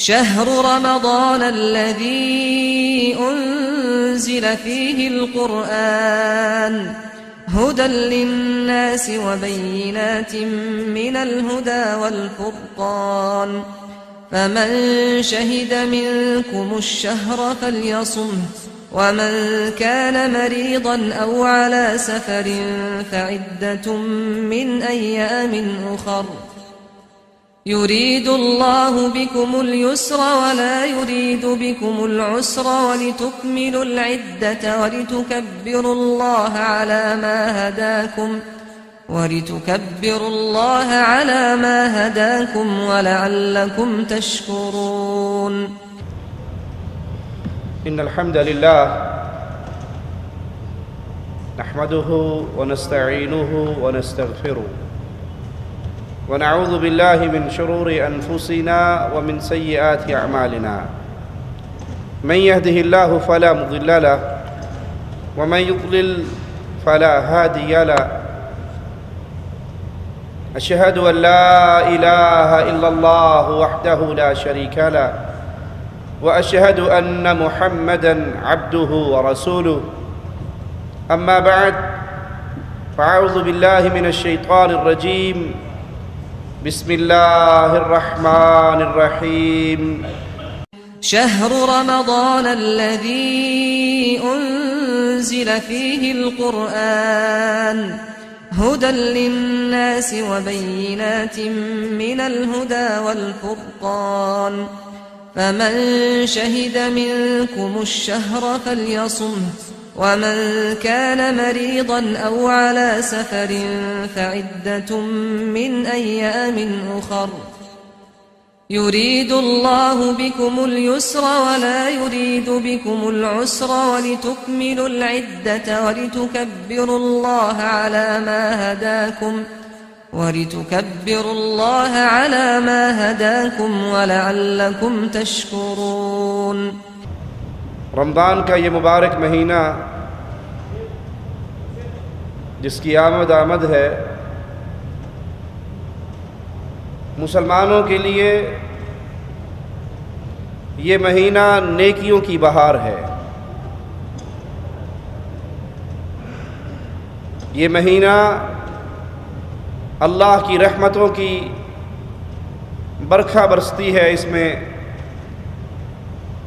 شهر رمضان الذي أنزل فيه القرآن هدى للناس وبينات من الهدى والفرقان فمن شهد منكم الشهر فليصمه ومن كان مريضا أو على سفر فعدة من أيام أخر يريد الله بكم اليسر ولا يريد بكم العسر ولتكملوا العدة ولتكبروا الله على ما هداكم ولعلكم تشكرون. إن الحمد لله نحمده ونستعينه ونستغفره ونعوذ بالله من شرور أنفسنا ومن سيئات أعمالنا من يهده الله فلا مضل له ومن يضلل فلا هادي له أشهد أن لا إله إلا الله وحده لا شريك له وأشهد أن محمدًا عبده ورسوله أما بعد فأعوذ بالله من الشيطان الرجيم بسم الله الرحمن الرحيم. شهر رمضان الذي أنزل فيه القرآن هدى للناس وبينات من الهدى والفرقان فمن شهد منكم الشهر فليصمه ومن كان مريضا أو على سفر فعدة من أيام أخر يريد الله بكم اليسر ولا يريد بكم العسر ولتكملوا العدة ولتكبروا الله على ما هداكم ولعلكم تشكرون. رمضان کا یہ مبارک مہینہ جس کی آمد ہے مسلمانوں کے لیے یہ مہینہ نیکیوں کی بہار ہے. یہ مہینہ اللہ کی رحمتوں کی برکھا برستی ہے. اس میں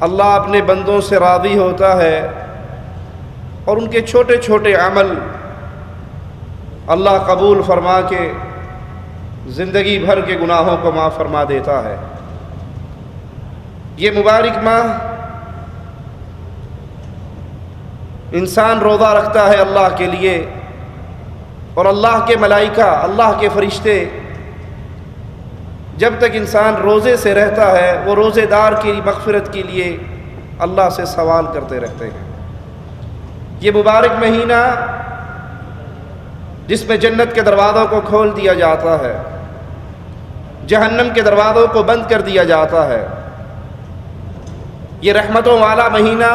اللہ اپنے بندوں سے راضی ہوتا ہے اور ان کے چھوٹے چھوٹے عمل اللہ قبول فرما کے زندگی بھر کے گناہوں کو معاف فرما دیتا ہے. یہ مبارک ماہ انسان روزہ رکھتا ہے اللہ کے لیے اور اللہ کے ملائکہ اللہ کے فرشتے جب تک انسان روزے سے رہتا ہے وہ روزے دار کی مغفرت کے لیے اللہ سے سوال کرتے رہتے ہیں. یہ مبارک مہینہ جس میں جنت کے دروازوں کو کھول دیا جاتا ہے، جہنم کے دروازوں کو بند کر دیا جاتا ہے. یہ رحمتوں والا مہینہ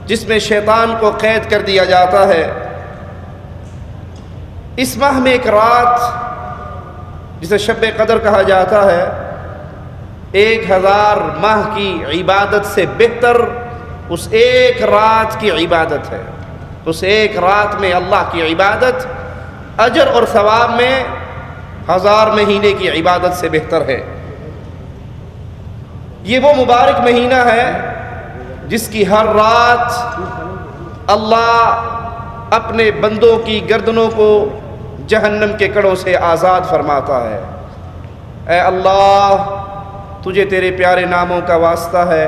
جس میں شیطان کو قید کر دیا جاتا ہے. اس ماہ میں ایک رات جسے شب قدر کہا جاتا ہے 1000 ماہ کی عبادت سے بہتر اس ایک رات کی عبادت ہے. اس ایک رات میں اللہ کی عبادت اجر اور ثواب میں 1000 مہینے کی عبادت سے بہتر ہے. یہ وہ مبارک مہینہ ہے جس کی ہر رات اللہ اپنے بندوں کی گردنوں کو جہنم کے کڑوں سے آزاد فرماتا ہے. اے اللہ تجھے تیرے پیارے ناموں کا واسطہ ہے،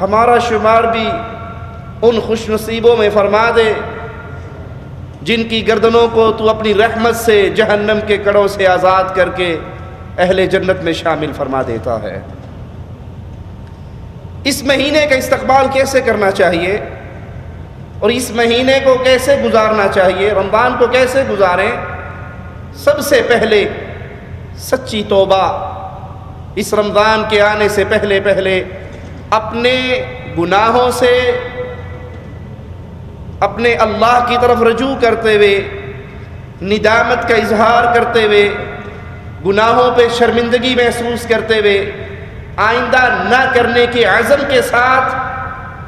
ہمارا شمار بھی ان خوش نصیبوں میں فرما دے جن کی گردنوں کو تو اپنی رحمت سے جہنم کے کڑوں سے آزاد کر کے اہل جنت میں شامل فرما دیتا ہے. اس مہینے کا استقبال کیسے کرنا چاہیے اور اس مہینے کو کیسے گزارنا چاہیے، رمضان کو کیسے گزاریں؟ سب سے پہلے سچی توبہ. اس رمضان کے آنے سے پہلے اپنے گناہوں سے اپنے اللہ کی طرف رجوع کرتے ہوئے، ندامت کا اظہار کرتے ہوئے، گناہوں پہ شرمندگی محسوس کرتے ہوئے آئندہ نہ کرنے کے عزم کے ساتھ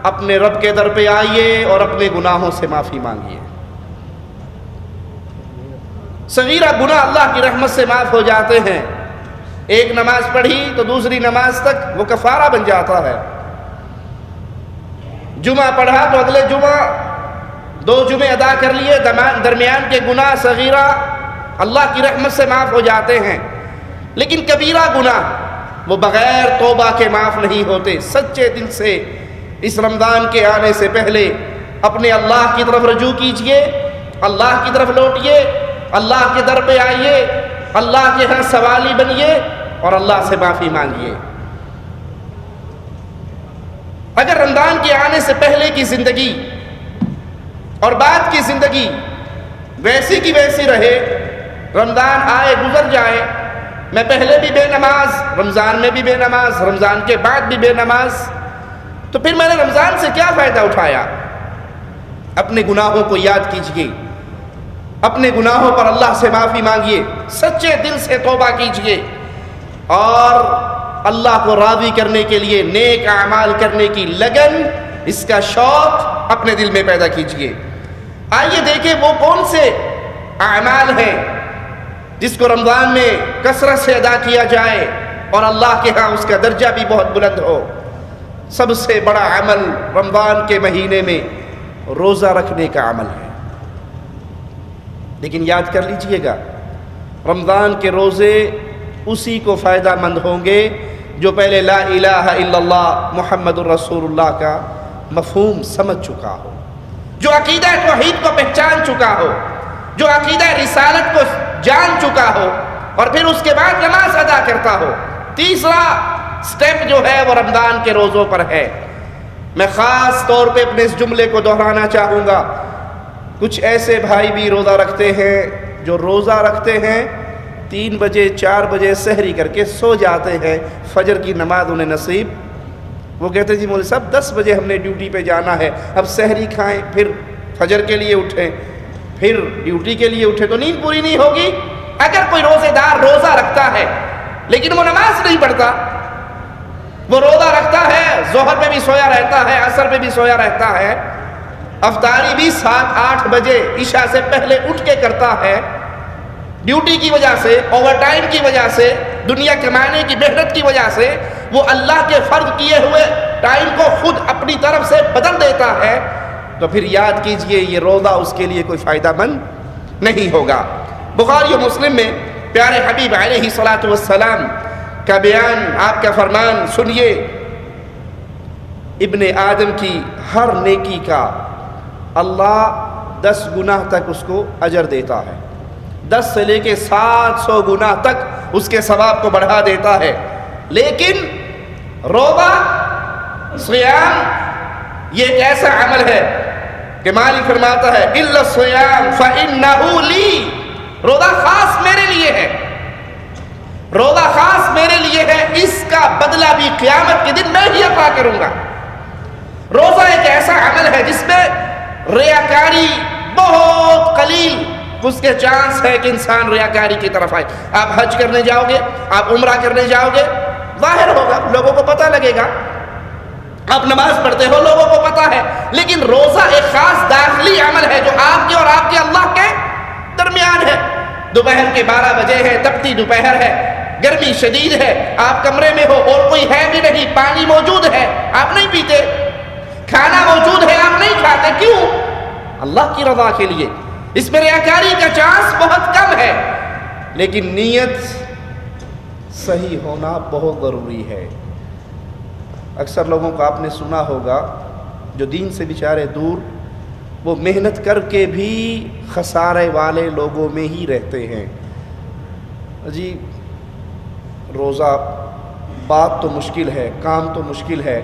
اپنے رب کے در پہ آئیے اور اپنے گناہوں سے معافی مانگیے۔ صغیرہ گناہ اللہ کی رحمت سے معاف ہو جاتے ہیں۔ ایک نماز پڑھی تو دوسری نماز تک وہ کفارہ بن جاتا ہے۔ جمعہ پڑھا تو اگلے جمعہ 2 جمعے ادا کر لیے، درمیان کے گناہ صغیرہ اللہ کی رحمت سے معاف ہو جاتے ہیں۔ لیکن کبیرہ گناہ وہ بغیر توبہ کے معاف نہیں ہوتے۔ سچے دل سے اس رمضان کے آنے سے پہلے اپنے اللہ کی طرف رجوع کیجئے، اللہ کی طرف لوٹئے، اللہ کے در پہ آئیے، اللہ کے ہاں سوالی بنیے اور اللہ سے معافی مانگیے۔ اگر رمضان کے آنے سے پہلے کی زندگی اور بعد کی زندگی ویسی کی ویسی رہے، رمضان آئے گزر جائے، میں پہلے بھی بے نماز، رمضان میں بھی بے نماز، رمضان کے بعد بھی بے نماز، تو پھر میں نے رمضان سے کیا فائدہ اٹھایا؟ اپنے گناہوں کو یاد کیجئے، اپنے گناہوں پر اللہ سے معافی مانگیے، سچے دل سے توبہ کیجئے اور اللہ کو راضی کرنے کے لیے نیک اعمال کرنے کی لگن، اس کا شوق اپنے دل میں پیدا کیجئے۔ آئیے دیکھیں وہ کون سے اعمال ہیں جس کو رمضان میں کثرت سے ادا کیا جائے اور اللہ کے ہاں اس کا درجہ بھی بہت بلند ہو۔ سب سے بڑا عمل رمضان کے مہینے میں روزہ رکھنے کا عمل ہے۔ لیکن یاد کر لیجئے گا، رمضان کے روزے اسی کو فائدہ مند ہوں گے جو پہلے لا الہ الا اللہ محمد الرسول اللہ کا مفہوم سمجھ چکا ہو، جو عقیدہ توحید کو پہچان چکا ہو، جو عقیدہ رسالت کو جان چکا ہو اور پھر اس کے بعد نماز ادا کرتا ہو۔ تیسرا سٹیپ جو ہے وہ رمضان کے روزوں پر ہے۔ میں خاص طور پہ اپنے اس جملے کو دہرانا چاہوں گا، کچھ ایسے بھائی بھی روزہ رکھتے ہیں جو روزہ رکھتے ہیں 3 بجے 4 بجے سحری کر کے سو جاتے ہیں، فجر کی نماز انہیں نصیب، وہ کہتے ہیں جی مولوی صاحب 10 بجے ہم نے ڈیوٹی پہ جانا ہے، اب سحری کھائیں، پھر فجر کے لیے اٹھیں، پھر ڈیوٹی کے لیے اٹھیں تو نیند پوری نہیں ہوگی۔ اگر کوئی روزے دار روزہ رکھتا ہے لیکن وہ نماز نہیں پڑھتا، وہ روزہ رکھتا ہے، ظہر پہ بھی سویا رہتا ہے، عصر پہ بھی سویا رہتا ہے، افطاری بھی 7-8 بجے عشاء سے پہلے اٹھ کے کرتا ہے، ڈیوٹی کی وجہ سے، اوور ٹائم کی وجہ سے، دنیا کمانے کی محنت کی وجہ سے وہ اللہ کے فرض کیے ہوئے ٹائم کو خود اپنی طرف سے بدل دیتا ہے، تو پھر یاد کیجئے یہ روزہ اس کے لیے کوئی فائدہ مند نہیں ہوگا۔ بخاری و مسلم میں پیارے حبیب علیہ الصلوۃ والسلام کا بیان، آپ کا فرمان سنیے، ابن آدم کی ہر نیکی کا اللہ 10 گناہ تک اس کو اجر دیتا ہے، 10 سے لے کے 700 گناہ تک اس کے ثواب کو بڑھا دیتا ہے۔ لیکن روزہ، صیام، یہ ایک ایسا عمل ہے کہ مالک فرماتا ہے الا الصیام فانہ لی، روزہ خاص میرے لیے ہے، روزہ خاص میرے لیے ہے، اس کا بدلہ بھی قیامت کے دن میں ہی عطا کروں گا۔ روزہ ایک ایسا عمل ہے جس میں ریاکاری بہت قلیل اس کے چانس ہے کہ انسان ریاکاری کی طرف آئے۔ آپ حج کرنے جاؤ گے، آپ عمرہ کرنے جاؤ گے، ظاہر ہوگا، لوگوں کو پتہ لگے گا، آپ نماز پڑھتے ہو، لوگوں کو پتہ ہے، لیکن روزہ ایک خاص داخلی عمل ہے جو آپ کے اور آپ کے اللہ کے درمیان ہے۔ دوپہر کے 12 بجے ہے، تپتی دوپہر ہے، گرمی شدید ہے، آپ کمرے میں ہو اور کوئی ہے بھی نہیں، پانی موجود ہے، آپ نہیں پیتے، کھانا موجود ہے، آپ نہیں کھاتے، کیوں؟ اللہ کی رضا کے لیے۔ اس میں ریاکاری کا چانس بہت کم ہے، لیکن نیت صحیح ہونا بہت ضروری ہے۔ اکثر لوگوں کو آپ نے سنا ہوگا جو دین سے بیچارے دور، وہ محنت کر کے بھی خسارے والے لوگوں میں ہی رہتے ہیں۔ جی روزہ بات تو مشکل ہے، کام تو مشکل ہے،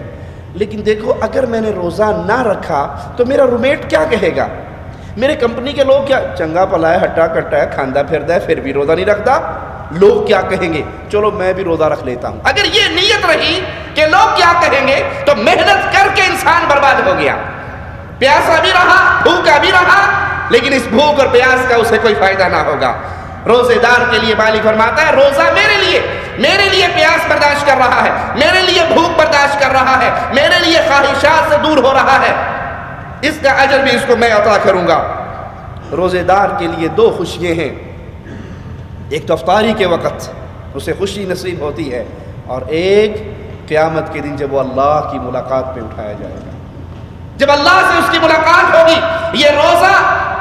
لیکن دیکھو اگر میں نے روزہ نہ رکھا تو میرا رومیٹ کیا کہے گا، میرے کمپنی کے لوگ کیا، چنگا پلا ہے، ہٹا کٹا ہے، کھاندہ پھردا ہے، پھر بھی روزہ نہیں رکھتا، لوگ کیا کہیں گے، چلو میں بھی روزہ رکھ لیتا ہوں۔ اگر یہ نیت رہی کہ لوگ کیا کہیں گے تو محنت کر کے انسان برباد ہو گیا، پیاسا بھی رہا، بھوکا بھی رہا، لیکن اس بھوک اور پیاس کا اسے کوئی فائدہ نہ ہوگا۔ روزے دار کے لیے مالک فرماتا ہے روزہ میرے لیے پیاس برداشت کر رہا ہے، میرے رہا ہے, میرے لیے خواہشات سے دور ہو رہا ہے, اس کا اجر بھی اس کو میں عطا کروں گا. روزے دار کے لیے دو خوشیاں ہیں, ایک تو افطاری کے وقت اسے خوشی نصیب ہوتی ہے, اور ایک قیامت کے دن جب وہ اللہ کی ملاقات پہ اٹھایا جائے گا, جب اللہ سے اس کی ملاقات ہوگی. یہ روزہ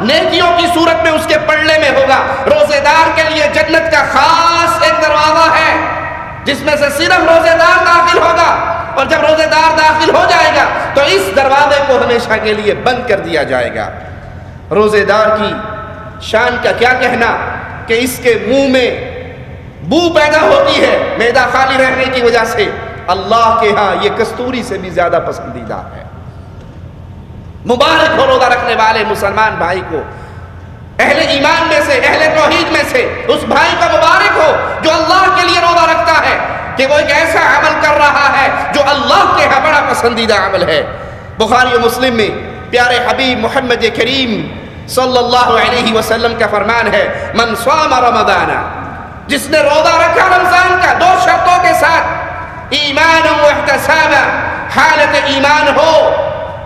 نیکیوں کی صورت میں اس کے پڑھنے میں ہوگا. روزے دار کے لیے جنت کا خاص ایک دروازہ ہے جس میں سے صرف روزے دار داخل ہوگا, اور جب روزے دار داخل ہو جائے گا تو اس دروازے کو ہمیشہ کے لیے بند کر دیا جائے گا. روزے دار کی شان کا کیا کہنا کہ اس کے منہ میں بو پیدا ہوتی ہے معدہ خالی رہنے کی وجہ سے. اللہ کے ہاں یہ کستوری سے بھی زیادہ پسندیدہ ہے. مبارک ہو روزہ رکھنے والے مسلمان بھائی کو, اہل ایمان میں سے, اہل توحید میں سے اس بھائی کو مبارک ہو جو اللہ کے لیے روزہ رکھتا ہے, کہ وہ ایک ایسا عمل کر رہا ہے جو اللہ کے ہاں بڑا پسندیدہ عمل ہے. بخاری و مسلم میں پیارے حبیب محمد کریم صلی اللہ علیہ وسلم کا فرمان ہے, من صام رمضان, جس نے روزہ رکھا رمضان کا دو شرطوں کے ساتھ, ایمان و احتسابا, حالت ایمان ہو,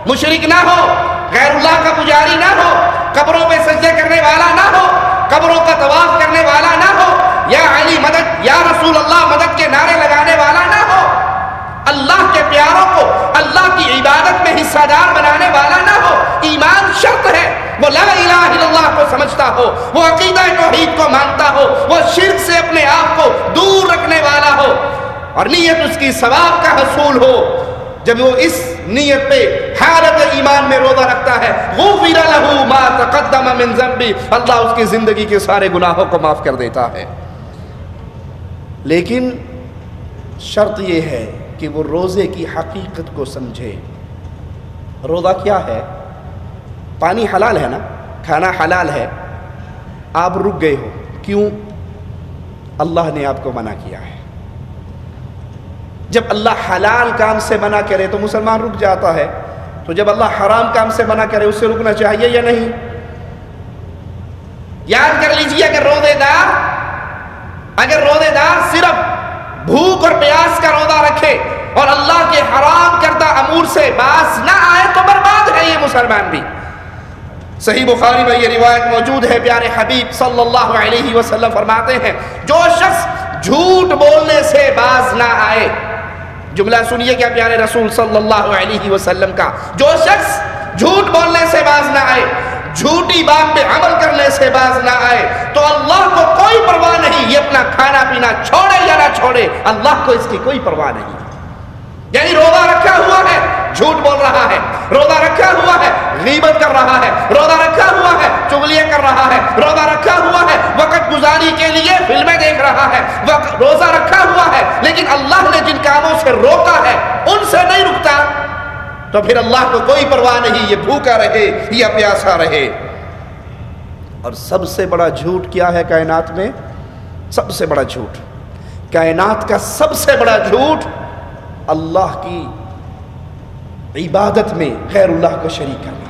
مشرک نہ ہو, غیر اللہ کا پجاری نہ ہو, قبروں پہ سجدے کرنے والا نہ ہو, قبروں کا طواف کرنے والا نہ ہو, یا علی مدد, یا رسول اللہ مدد کے نعرے لگانے والا نہ ہو, اللہ کے پیاروں کو اللہ کی عبادت میں حصہ دار بنانے والا نہ ہو. ایمان شرط ہے, وہ لا الہ الا اللہ کو سمجھتا ہو, وہ عقیدہ توحید کو مانتا ہو, وہ شرک سے اپنے آپ کو دور رکھنے والا ہو, اور نیت اس کی ثواب کا حصول ہو. جب وہ اس نیت پہ حالت ایمان میں روزہ رکھتا ہے, غفر لہ ما تقدم من ذنبہ, اللہ اس کی زندگی کے سارے گناہوں کو معاف کر دیتا ہے. لیکن شرط یہ ہے کہ وہ روزے کی حقیقت کو سمجھے. روزہ کیا ہے؟ پانی حلال ہے نا, کھانا حلال ہے, آپ رک گئے ہو, کیوں؟ اللہ نے آپ کو منع کیا ہے. جب اللہ حلال کام سے منع کرے تو مسلمان رک جاتا ہے, تو جب اللہ حرام کام سے منع کرے اس سے رکنا چاہیے یا نہیں؟ یاد کر لیجئے, اگر روزے دار صرف بھوک اور پیاس کا روزہ رکھے اور اللہ کے حرام کردہ امور سے باز نہ آئے تو برباد ہے یہ مسلمان بھی. صحیح بخاری میں یہ روایت موجود ہے, پیارے حبیب صلی اللہ علیہ وسلم فرماتے ہیں, جو شخص جھوٹ بولنے سے باز نہ آئے, جملہ سنیے کیا پیارے رسول صلی اللہ علیہ وسلم کا, جو شخص جھوٹ بولنے سے باز نہ آئے, جھوٹی بات پہ عمل کرنے سے باز نہ آئے, تو اللہ کو کوئی پرواہ نہیں یہ اپنا کھانا پینا چھوڑے یا نہ چھوڑے, اللہ کو اس کی کوئی پرواہ نہیں. یعنی روزہ رکھا ہوا ہے, جھوٹ بول رہا ہے, روزہ رکھا ہوا ہے, غیبت کر رہا ہے, روزہ رکھا ہوا ہے, چغلیاں کر رہا ہے, روزہ رکھا ہوا ہے, وقت گزاری کے لیے فلمیں دیکھ رہا ہے, روزہ رکھا ہوا ہے, لیکن اللہ نے جن کاموں سے روکا ہے ان سے نہیں رکتا, تو پھر اللہ کو کوئی پرواہ نہیں یہ بھوکا رہے یا پیاسا رہے. اور سب سے بڑا جھوٹ کیا ہے کائنات میں؟ سب سے بڑا جھوٹ, کائنات کا سب سے بڑا جھوٹ اللہ کی عبادت میں غیر اللہ کو شریک کرنا.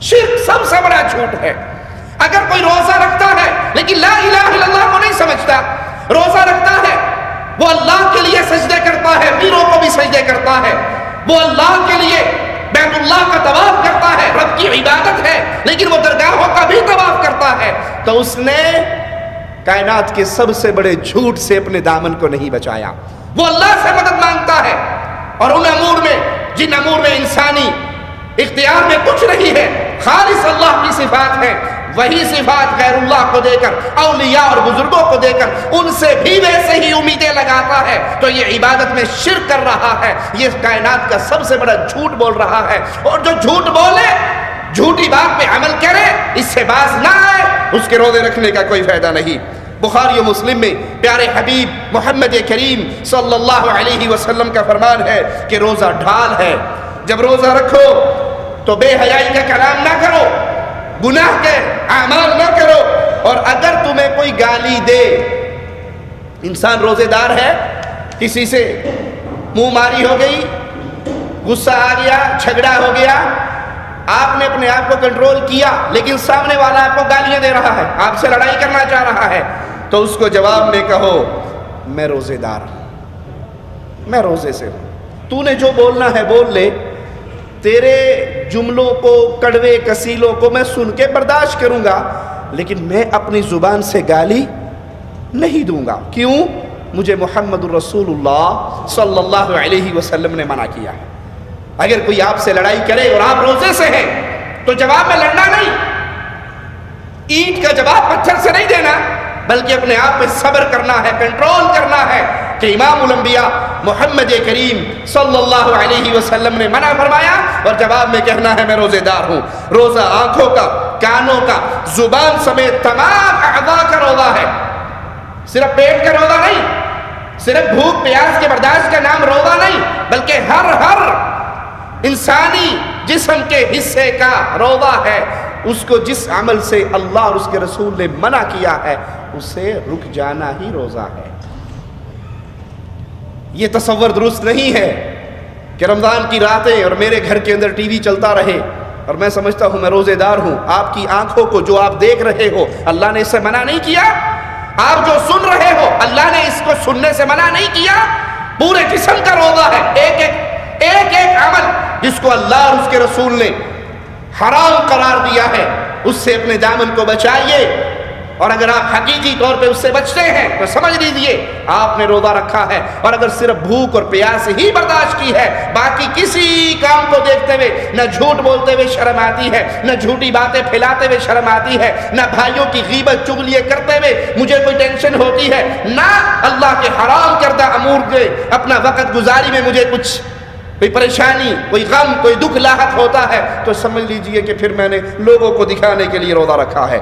شرک سب سے بڑا جھوٹ ہے. اگر کوئی روزہ رکھتا ہے لیکن لا الہ الا اللہ کو نہیں سمجھتا, روزہ رکھتا ہے, وہ اللہ کے لیے سجدے کرتا ہے, پیروں کو بھی سجدے کرتا ہے, وہ اللہ کے لیے بیت اللہ کا طواف کرتا ہے, رب کی عبادت ہے, لیکن وہ درگاہوں کا بھی طواف کرتا ہے, تو اس نے کائنات کے سب سے بڑے جھوٹ سے اپنے دامن کو نہیں بچایا. وہ اللہ سے مدد مانگتا ہے, اور ان امور میں جن امور میں انسانی اختیار میں کچھ نہیں ہے, خالص اللہ کی صفات ہے, وہی صفات غیر اللہ کو دے کر, اولیاء اور بزرگوں کو دے کر ان سے بھی ویسے ہی امیدیں لگاتا ہے, تو یہ عبادت میں شرک کر رہا ہے, یہ کائنات کا سب سے بڑا جھوٹ بول رہا ہے. اور جو جھوٹ بولے, جھوٹی بات پہ عمل کرے, اس سے باز نہ آئے, اس کے روزے رکھنے کا کوئی فائدہ نہیں. بخاری و مسلم میں پیارے حبیب محمد کریم صلی اللہ علیہ وسلم کا فرمان ہے کہ روزہ ڈھال ہے. جب روزہ رکھو تو بے حیائی کا کلام نہ کرو, گناہ کے اعمال نہ کرو, اور اگر تمہیں کوئی گالی دے, انسان روزے دار ہے, کسی سے منہ ماری ہو گئی, غصہ آ گیا, جھگڑا ہو گیا, آپ نے اپنے آپ کو کنٹرول کیا, لیکن سامنے والا آپ کو گالیاں دے رہا ہے, آپ سے لڑائی کرنا چاہ رہا ہے, تو اس کو جواب میں کہو میں روزے دار ہوں, میں روزے سے ہوں, تو نے جو بولنا ہے بول لے، تیرے جملوں کو، کڑوے کسیلوں کو میں سن کے برداشت کروں گا، لیکن میں اپنی زبان سے گالی نہیں دوں گا۔ کیوں؟ مجھے محمد الرسول اللہ صلی اللہ علیہ وسلم نے منع کیا ہے۔ اگر کوئی آپ سے لڑائی کرے اور آپ روزے سے ہیں تو جواب میں لڑنا نہیں، اینٹ کا جواب پتھر سے نہیں دینا، بلکہ اپنے آپ پہ صبر کرنا ہے، کنٹرول کرنا ہے کہ امام الانبیاء محمد کریم صلی اللہ علیہ وسلم نے منع فرمایا، اور جواب میں کہنا ہے میں روزے دار ہوں۔ روزہ آنکھوں کا، کانوں کا، زبان سمیت تمام اعضاء کا روزہ ہے، صرف پیٹ کا روزہ نہیں، صرف بھوک پیاس کے برداشت کا نام روزہ نہیں، بلکہ ہر انسانی جسم کے حصے کا روزہ ہے۔ اس کو جس عمل سے اللہ اور اس کے رسول نے منع کیا ہے اسے رک جانا ہی روزہ ہے۔ یہ تصور درست نہیں ہے کہ رمضان کی راتیں اور میرے گھر کے اندر ٹی وی چلتا رہے اور میں سمجھتا ہوں میں روزے دار ہوں۔ آپ کی آنکھوں کو جو آپ دیکھ رہے ہو اللہ نے اس سے منع نہیں کیا، آپ جو سن رہے ہو اللہ نے اس کو سننے سے منع نہیں کیا۔ پورے جسم کا روزہ ہے، ایک ایک عمل جس کو اللہ اور اس کے رسول نے حرام قرار دیا ہے اس سے اپنے دامن کو بچائیے، اور اگر آپ حقیقی طور پہ اس سے بچتے ہیں تو سمجھ لیجیے آپ نے روزہ رکھا ہے۔ اور اگر صرف بھوک اور پیاس ہی برداشت کی ہے، باقی کسی کام کو دیکھتے ہوئے نہ جھوٹ بولتے ہوئے شرم آتی ہے، نہ جھوٹی باتیں پھیلاتے ہوئے شرم آتی ہے، نہ بھائیوں کی غیبت چغلیاں کرتے ہوئے مجھے کوئی ٹینشن ہوتی ہے، نہ اللہ کے حرام کردہ امور کے اپنا وقت گزاری میں مجھے کچھ کوئی پریشانی، کوئی غم، کوئی دکھ لاحق ہوتا ہے، تو سمجھ لیجئے کہ پھر میں نے لوگوں کو دکھانے کے لیے روزہ رکھا ہے۔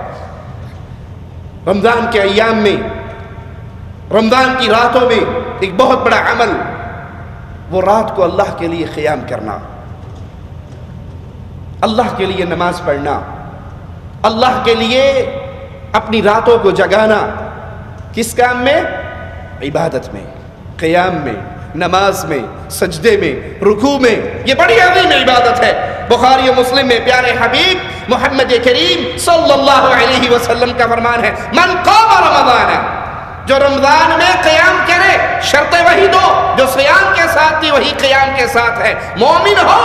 رمضان کے ایام میں، رمضان کی راتوں میں ایک بہت بڑا عمل، وہ رات کو اللہ کے لیے قیام کرنا، اللہ کے لیے نماز پڑھنا، اللہ کے لیے اپنی راتوں کو جگانا۔ کس کام میں؟ عبادت میں، قیام میں، نماز میں، سجدے میں، رکوع میں۔ یہ بڑی عظیم عبادت ہے۔ بخاری و مسلم میں پیارے حبیب محمد کریم صلی اللہ علیہ وسلم کا فرمان ہے، من قام رمضان، جو رمضان میں قیام کرے، شرط وہی دو جو صیام کے ساتھ تھی وہی قیام کے ساتھ ہے، مومن ہو۔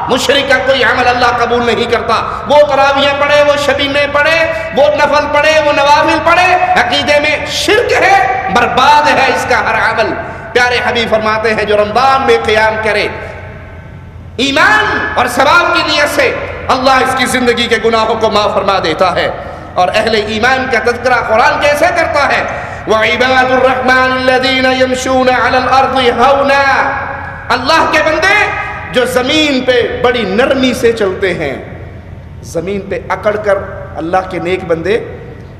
مشرک کا کوئی عمل اللہ قبول نہیں کرتا، وہ تراویح پڑھے، وہ شبینے پڑھے، وہ نفل پڑھے، وہ نوافل پڑھے، عقیدے میں شرک ہے، برباد ہے اس کا ہر عمل۔ پیارے حبیب فرماتے ہیں جو رمضان میں قیام کرے ایمان اور ثواب کی نیت سے، اللہ اس کی زندگی کے گناہوں کو معاف فرما دیتا ہے۔ اور اہل ایمان کا تذکرہ قرآن کیسے کرتا ہے؟ وَعِبَادُ الرَّحْمَنِ الَّذِينَ يَمْشُونَ عَلَى الْأَرْضِ هَوْنًا، اللہ کے بندے جو زمین پہ بڑی نرمی سے چلتے ہیں، زمین پہ اکڑ کر اللہ کے نیک بندے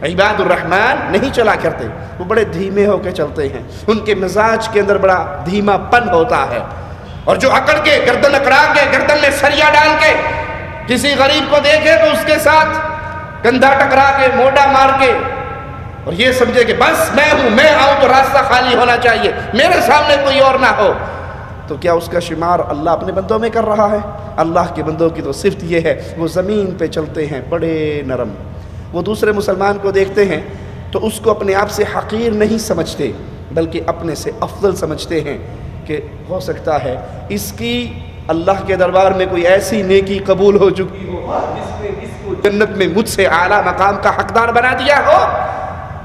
عباد الرحمن نہیں چلا کرتے، وہ بڑے دھیمے ہو کے چلتے ہیں، ان کے مزاج کے اندر بڑا دھیما پن ہوتا ہے۔ اور جو اکڑ کے گردن اکڑا کے، گردن میں سریا ڈال کے کسی غریب کو دیکھے تو اس کے ساتھ کندھا ٹکرا کے، موڈا مار کے، اور یہ سمجھے کہ بس میں ہوں، میں آؤں تو راستہ خالی ہونا چاہیے، میرے سامنے کوئی اور نہ ہو، تو کیا اس کا شمار اللہ اپنے بندوں میں کر رہا ہے؟ اللہ کے بندوں کی تو صفت یہ ہے وہ زمین پہ چلتے ہیں بڑے نرم۔ وہ دوسرے مسلمان کو دیکھتے ہیں تو اس کو اپنے آپ سے حقیر نہیں سمجھتے، بلکہ اپنے سے افضل سمجھتے ہیں کہ ہو سکتا ہے اس کی اللہ کے دربار میں کوئی ایسی نیکی قبول ہو چکی ہو جس نے اس کو جنت میں مجھ سے اعلیٰ مقام کا حقدار بنا دیا ہو۔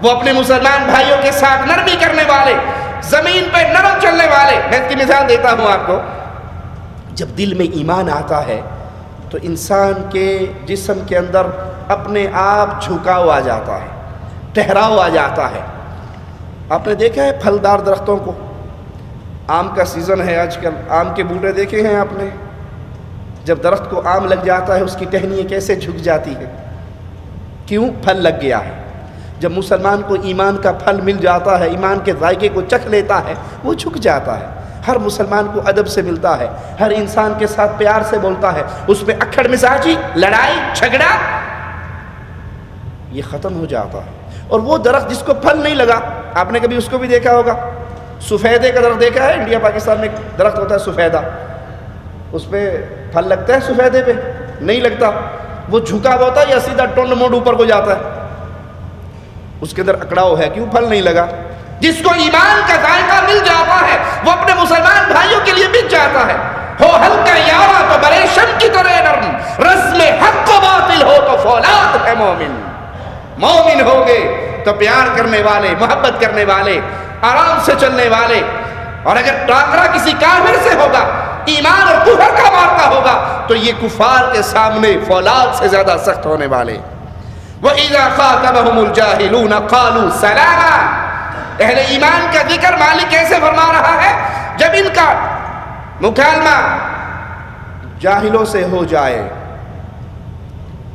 وہ اپنے مسلمان بھائیوں کے ساتھ نرمی کرنے والے، زمین پہ نرم چلنے والے۔ میں اس کی مثال دیتا ہوں آپ کو، جب دل میں ایمان آتا ہے تو انسان کے جسم کے اندر اپنے آپ جھکاؤ آ جاتا ہے، ٹھہراؤ آ جاتا ہے۔ آپ نے دیکھا ہے پھلدار درختوں کو، آم کا سیزن ہے آج کل، آم کے بوٹے دیکھے ہیں آپ نے؟ جب درخت کو آم لگ جاتا ہے اس کی ٹہنیاں کیسے جھک جاتی ہے؟ کیوں؟ پھل لگ گیا ہے۔ جب مسلمان کو ایمان کا پھل مل جاتا ہے، ایمان کے ذائقے کو چکھ لیتا ہے، وہ جھک جاتا ہے۔ ہر مسلمان کو ادب سے ملتا ہے، ہر انسان کے ساتھ پیار سے بولتا ہے، اس میں اکھڑ مزاجی، لڑائی جھگڑا یہ ختم ہو جاتا ہے۔ اور وہ درخت جس کو پھل نہیں لگا، آپ نے کبھی اس کو بھی دیکھا ہوگا، سفیدے کا درخت دیکھا ہے؟ انڈیا پاکستان میں ایک درخت ہوتا ہے سفیدہ، اس پہ پھل لگتا ہے؟ سفیدے پہ نہیں لگتا، وہ جھکا ہوا ہوتا ہے یا سیدھا ٹونڈ موڈ اوپر کو جاتا ہے، اس کے اندر اکڑاؤ ہے، کیوں؟ پھل نہیں لگا۔ جس کو ایمان کا ذائقہ مل جاتا ہے وہ اپنے مسلمان بھائیوں کے لیے بک جاتا ہے۔ ہو ہلکا یارا تو بریشم کی طرح نرم، رزم حق و باطل ہو تو فولاد ہے مومن۔ مومن ہوگے تو پیار کرنے والے، محبت کرنے والے، آرام سے چلنے والے، اور اگر ٹاکرا کسی کافر سے ہوگا، ایمان اور کفر کا مارتا ہوگا، تو یہ کفار کے سامنے فولاد سے زیادہ سخت ہونے والے۔ وَإِذَا خَاطَبَهُمُ الْجَاهِلُونَ قَالُوا سَلَامًا۔ اہل ایمان کا ذکر مالک کیسے فرما رہا ہے؟ جب ان کا مکالمہ جاہلوں سے ہو جائے،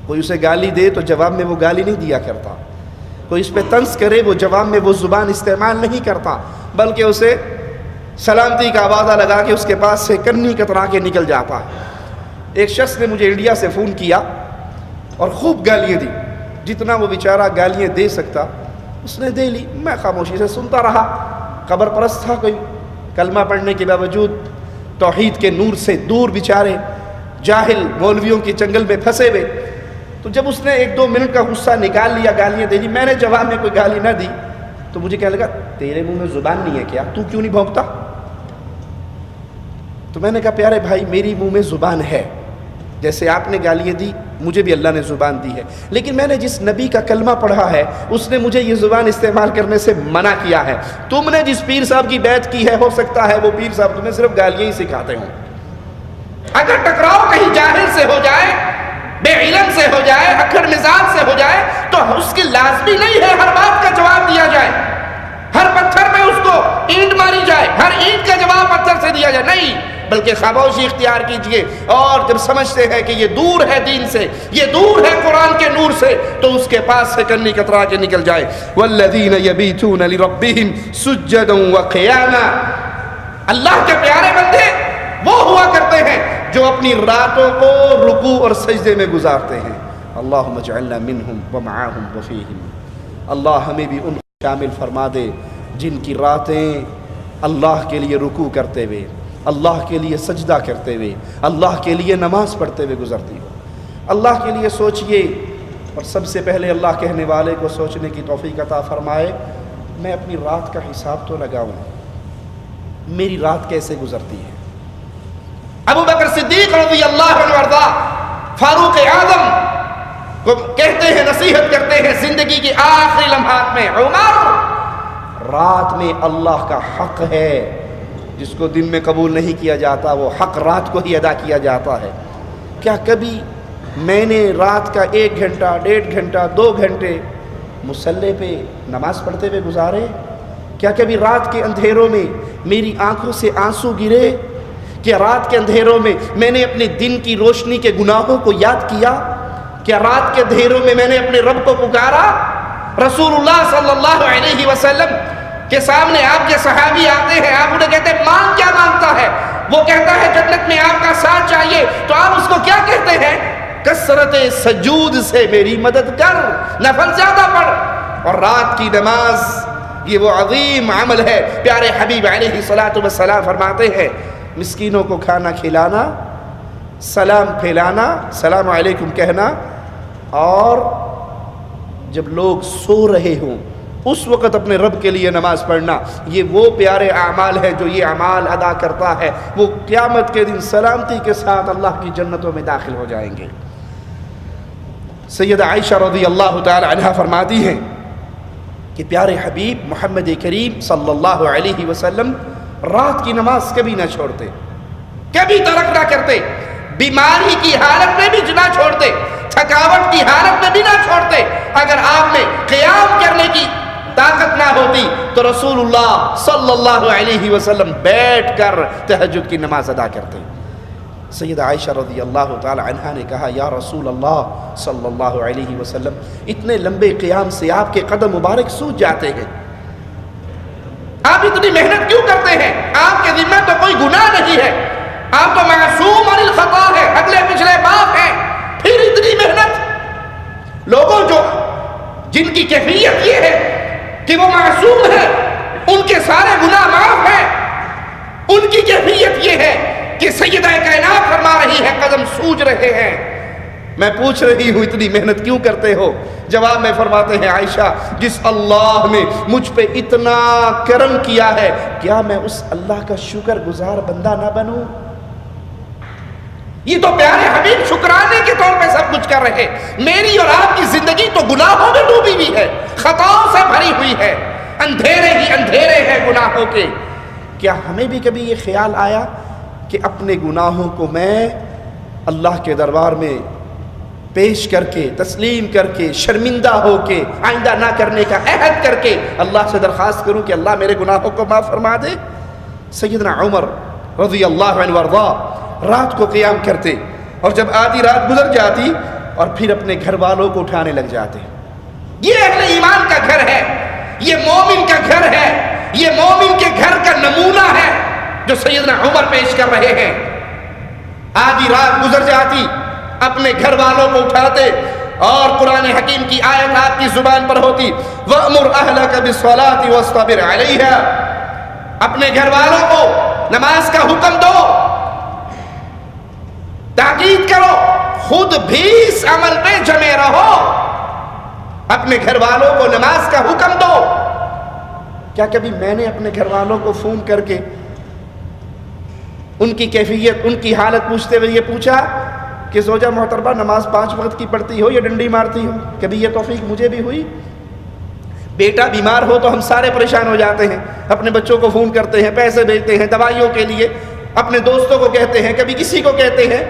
کوئی اسے گالی دے تو جواب میں وہ گالی نہیں دیا کرتا، کوئی اس پہ طنز کرے وہ جواب میں وہ زبان استعمال نہیں کرتا، بلکہ اسے سلامتی کا آوازہ لگا کے اس کے پاس سے کنی کترا کے نکل جاتا ہے۔ ایک شخص نے مجھے انڈیا سے فون کیا اور خوب گالیاں دی، جتنا وہ بیچارہ گالیاں دے سکتا اس نے دے لی۔ میں خاموشی سے سنتا رہا، قبر پرست تھا کوئی، کلمہ پڑھنے کے باوجود توحید کے نور سے دور بیچارے، جاہل مولویوں کی چنگل میں پھنسے ہوئے۔ تو جب اس نے 1-2 منٹ کا غصہ نکال لیا، گالیاں دے دی، میں نے جواب میں کوئی گالی نہ دی، تو مجھے کہنے لگا تیرے منہ میں زبان نہیں ہے کیا؟ تو کیوں نہیں بھونکتا؟ تو میں نے کہا پیارے بھائی میری منہ میں زبان ہے، جیسے آپ نے گالیاں دی مجھے بھی اللہ نے زبان دی ہے، لیکن میں نے جس نبی کا کلمہ پڑھا ہے اس نے مجھے یہ زبان استعمال کرنے سے منع کیا ہے۔ تم نے جس پیر صاحب کی بیعت کی ہے ہو سکتا ہے وہ پیر صاحب تمہیں صرف گالیاں ہی سکھاتے ہوں۔ اگر ٹکراؤ کہیں جاہل سے ہو جائے، بے علم سے ہو جائے، اکھڑ مزاج سے ہو جائے، تو اس کی لازمی نہیں ہے ہر بات کا جواب دیا جائے، ہر پتھر میں اس کو اینٹ ماری جائے، ہر اینٹ کا جواب پتھر سے دیا جائے، نہیں، بلکہ خاموشی اختیار کیجئے۔ اور جب سمجھتے ہیں کہ یہ دور ہے دین سے، یہ دور ہے قرآن کے نور سے، تو اس کے پاس سے کنی کترا کے نکل جائے۔ والذین یبیتون لربہم سجدا وقیاما۔ اللہ کے پیارے بندے وہ ہوا کرتے ہیں جو اپنی راتوں کو رکوع اور سجدے میں گزارتے ہیں۔ اللہم اجعلنا منہم ومعاہم وفیہم۔ اللہ ہمیں بھی ان کو شامل فرما دے جن کی راتیں اللہ کے لیے رکوع کرتے ہوئے، اللہ کے لیے سجدہ کرتے ہوئے، اللہ کے لیے نماز پڑھتے ہوئے گزرتی ہو۔ اللہ کے لیے سوچئے، اور سب سے پہلے اللہ کہنے والے کو سوچنے کی توفیق عطا فرمائے، میں اپنی رات کا حساب تو لگاؤں، میری رات کیسے گزرتی ہے۔ ابو بکر صدیق رضی اللہ عنہ وارضا، فاروق اعظم کو کہتے ہیں، نصیحت کرتے ہیں زندگی کی آخری لمحات میں، عمر رات میں اللہ کا حق ہے، جس کو دن میں قبول نہیں کیا جاتا وہ حق رات کو ہی ادا کیا جاتا ہے۔ کیا کبھی میں نے رات کا 1 گھنٹہ، 1.5 گھنٹہ، 2 گھنٹے مصلی پہ نماز پڑھتے ہوئے گزارے؟ کیا کبھی رات کے اندھیروں میں میری آنکھوں سے آنسو گرے؟ کیا رات کے اندھیروں میں میں نے اپنے دن کی روشنی کے گناہوں کو یاد کیا؟ کیا رات کے اندھیروں میں میں نے اپنے رب کو پکارا؟ رسول اللہ صلی اللہ علیہ وسلم کے سامنے آپ کے صحابی آتے ہیں، آپ انہیں کہتے ہیں مانگ کیا مانگتا ہے؟ وہ کہتا ہے جنت میں آپ کا ساتھ چاہیے، تو آپ اس کو کیا کہتے ہیں؟ کثرت سجود سے میری مدد کر، نفل زیادہ پڑھ۔ اور رات کی نماز یہ وہ عظیم عمل ہے، پیارے حبیب علیہ الصلوۃ والسلام فرماتے ہیں مسکینوں کو کھانا کھلانا، سلام پھیلانا، السلام علیکم کہنا، اور جب لوگ سو رہے ہوں اس وقت اپنے رب کے لیے نماز پڑھنا، یہ وہ پیارے اعمال ہے جو یہ اعمال ادا کرتا ہے وہ قیامت کے دن سلامتی کے ساتھ اللہ کی جنتوں میں داخل ہو جائیں گے۔ سیدہ عائشہ رضی اللہ تعالی عنہا فرماتی ہیں کہ پیارے حبیب محمد کریم صلی اللہ علیہ وسلم رات کی نماز کبھی نہ چھوڑتے، کبھی ترک نہ کرتے، بیماری کی حالت میں بھی نہ چھوڑتے، تھکاوٹ کی حالت میں بھی نہ چھوڑتے۔ اگر آپ میں قیام کرنے کی طاقت نہ ہوتی تو رسول اللہ صلی اللہ علیہ وسلم بیٹھ کر تہجد کی نماز ادا کرتے۔ سیدہ عائشہ رضی اللہ تعالی عنہا نے کہا یا رسول اللہ صلی اللہ علیہ وسلم، اتنے لمبے قیام سے آپ کے قدم مبارک سوج جاتے ہیں، آپ اتنی محنت کیوں کرتے ہیں؟ آپ کے ذمہ تو کوئی گناہ نہیں ہے، آپ تو معصوم عن الخطا ہے، اگلے پچھلے باپ ہیں، پھر اتنی محنت؟ لوگوں جن کی کیفیت یہ ہے کہ وہ معصوم ہے، ان کے سارے گناہ معاف ہیں، ان کی کیفیت یہ ہے کہ سیدہ کائنات فرما رہی ہے قدم سوج رہے ہیں۔ میں پوچھ رہی ہوں اتنی محنت کیوں کرتے ہو؟ جواب میں فرماتے ہیں عائشہ جس اللہ نے مجھ پہ اتنا کرم کیا ہے، کیا میں اس اللہ کا شکر گزار بندہ نہ بنوں؟ یہ تو پیارے حبیب شکرانے کے طور پہ سب کچھ کر رہے. میری اور آپ کی زندگی تو گناہوں میں ڈوبی ہوئی ہے, خطاؤں سے بھری ہوئی ہے, اندھیرے ہی اندھیرے ہیں گناہوں کے. کیا ہمیں بھی کبھی یہ خیال آیا کہ اپنے گناہوں کو میں اللہ کے دربار میں پیش کر کے, تسلیم کر کے, شرمندہ ہو کے, آئندہ نہ کرنے کا عہد کر کے اللہ سے درخواست کروں کہ اللہ میرے گناہوں کو معاف فرما دے؟ سیدنا عمر رضی اللہ عنہ وارضا رات کو قیام کرتے, اور جب آدھی رات گزر جاتی اور پھر اپنے گھر والوں کو اٹھانے لگ جاتے. یہ اہل ایمان کا گھر ہے, یہ مومن کا گھر ہے, یہ مومن کے گھر کا نمونہ ہے جو سیدنا عمر پیش کر رہے ہیں. آدھی رات گزر جاتی, اپنے گھر والوں کو اٹھاتے اور قرآن حکیم کی آیت آپ کی زبان پر ہوتی, وَأْمُرْ أَهْلَكَ بِالصَّلَاةِ وَاصْطَبِرْ عَلَيْهَا. اپنے گھر والوں کو نماز کا حکم دو, تاکید کرو, خود بھی اس عمل پہ جمے رہو. اپنے گھر والوں کو نماز کا حکم دو. کیا کبھی میں نے اپنے گھر والوں کو فون کر کے ان کی کیفیت, ان کی حالت پوچھتے ہوئے یہ پوچھا کہ زوجہ محترمہ نماز 5 وقت کی پڑھتی ہو یا ڈنڈی مارتی ہو؟ کبھی یہ توفیق مجھے بھی ہوئی؟ بیٹا بیمار ہو تو ہم سارے پریشان ہو جاتے ہیں, اپنے بچوں کو فون کرتے ہیں, پیسے بھیجتے ہیں دوائیوں کے لیے, اپنے دوستوں کو کہتے ہیں, کبھی کسی کو کہتے ہیں.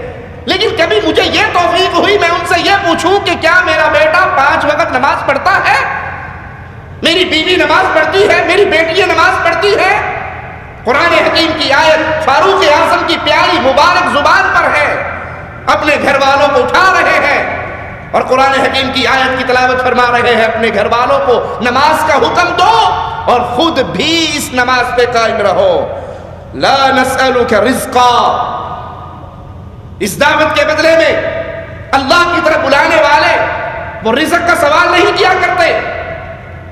لیکن کبھی مجھے یہ توفیق ہوئی میں ان سے یہ پوچھوں کہ کیا میرا بیٹا 5 وقت نماز پڑھتا ہے؟ میری بیوی نماز پڑھتی ہے, میری بیٹی نماز پڑھتی ہے؟ قرآن حکیم کی آیت فاروق اعظم کی پیاری مبارک زبان پر ہے, اپنے گھر والوں کو اٹھا رہے ہیں اور قرآن حکیم کی آیت کی تلاوت فرما رہے ہیں. اپنے گھر والوں کو نماز کا حکم دو اور خود بھی اس نماز پہ قائم رہو. لا نسألک رزقا, اس دعوت کے بدلے میں اللہ کی طرف بلانے والے وہ رزق کا سوال نہیں کیا کرتے.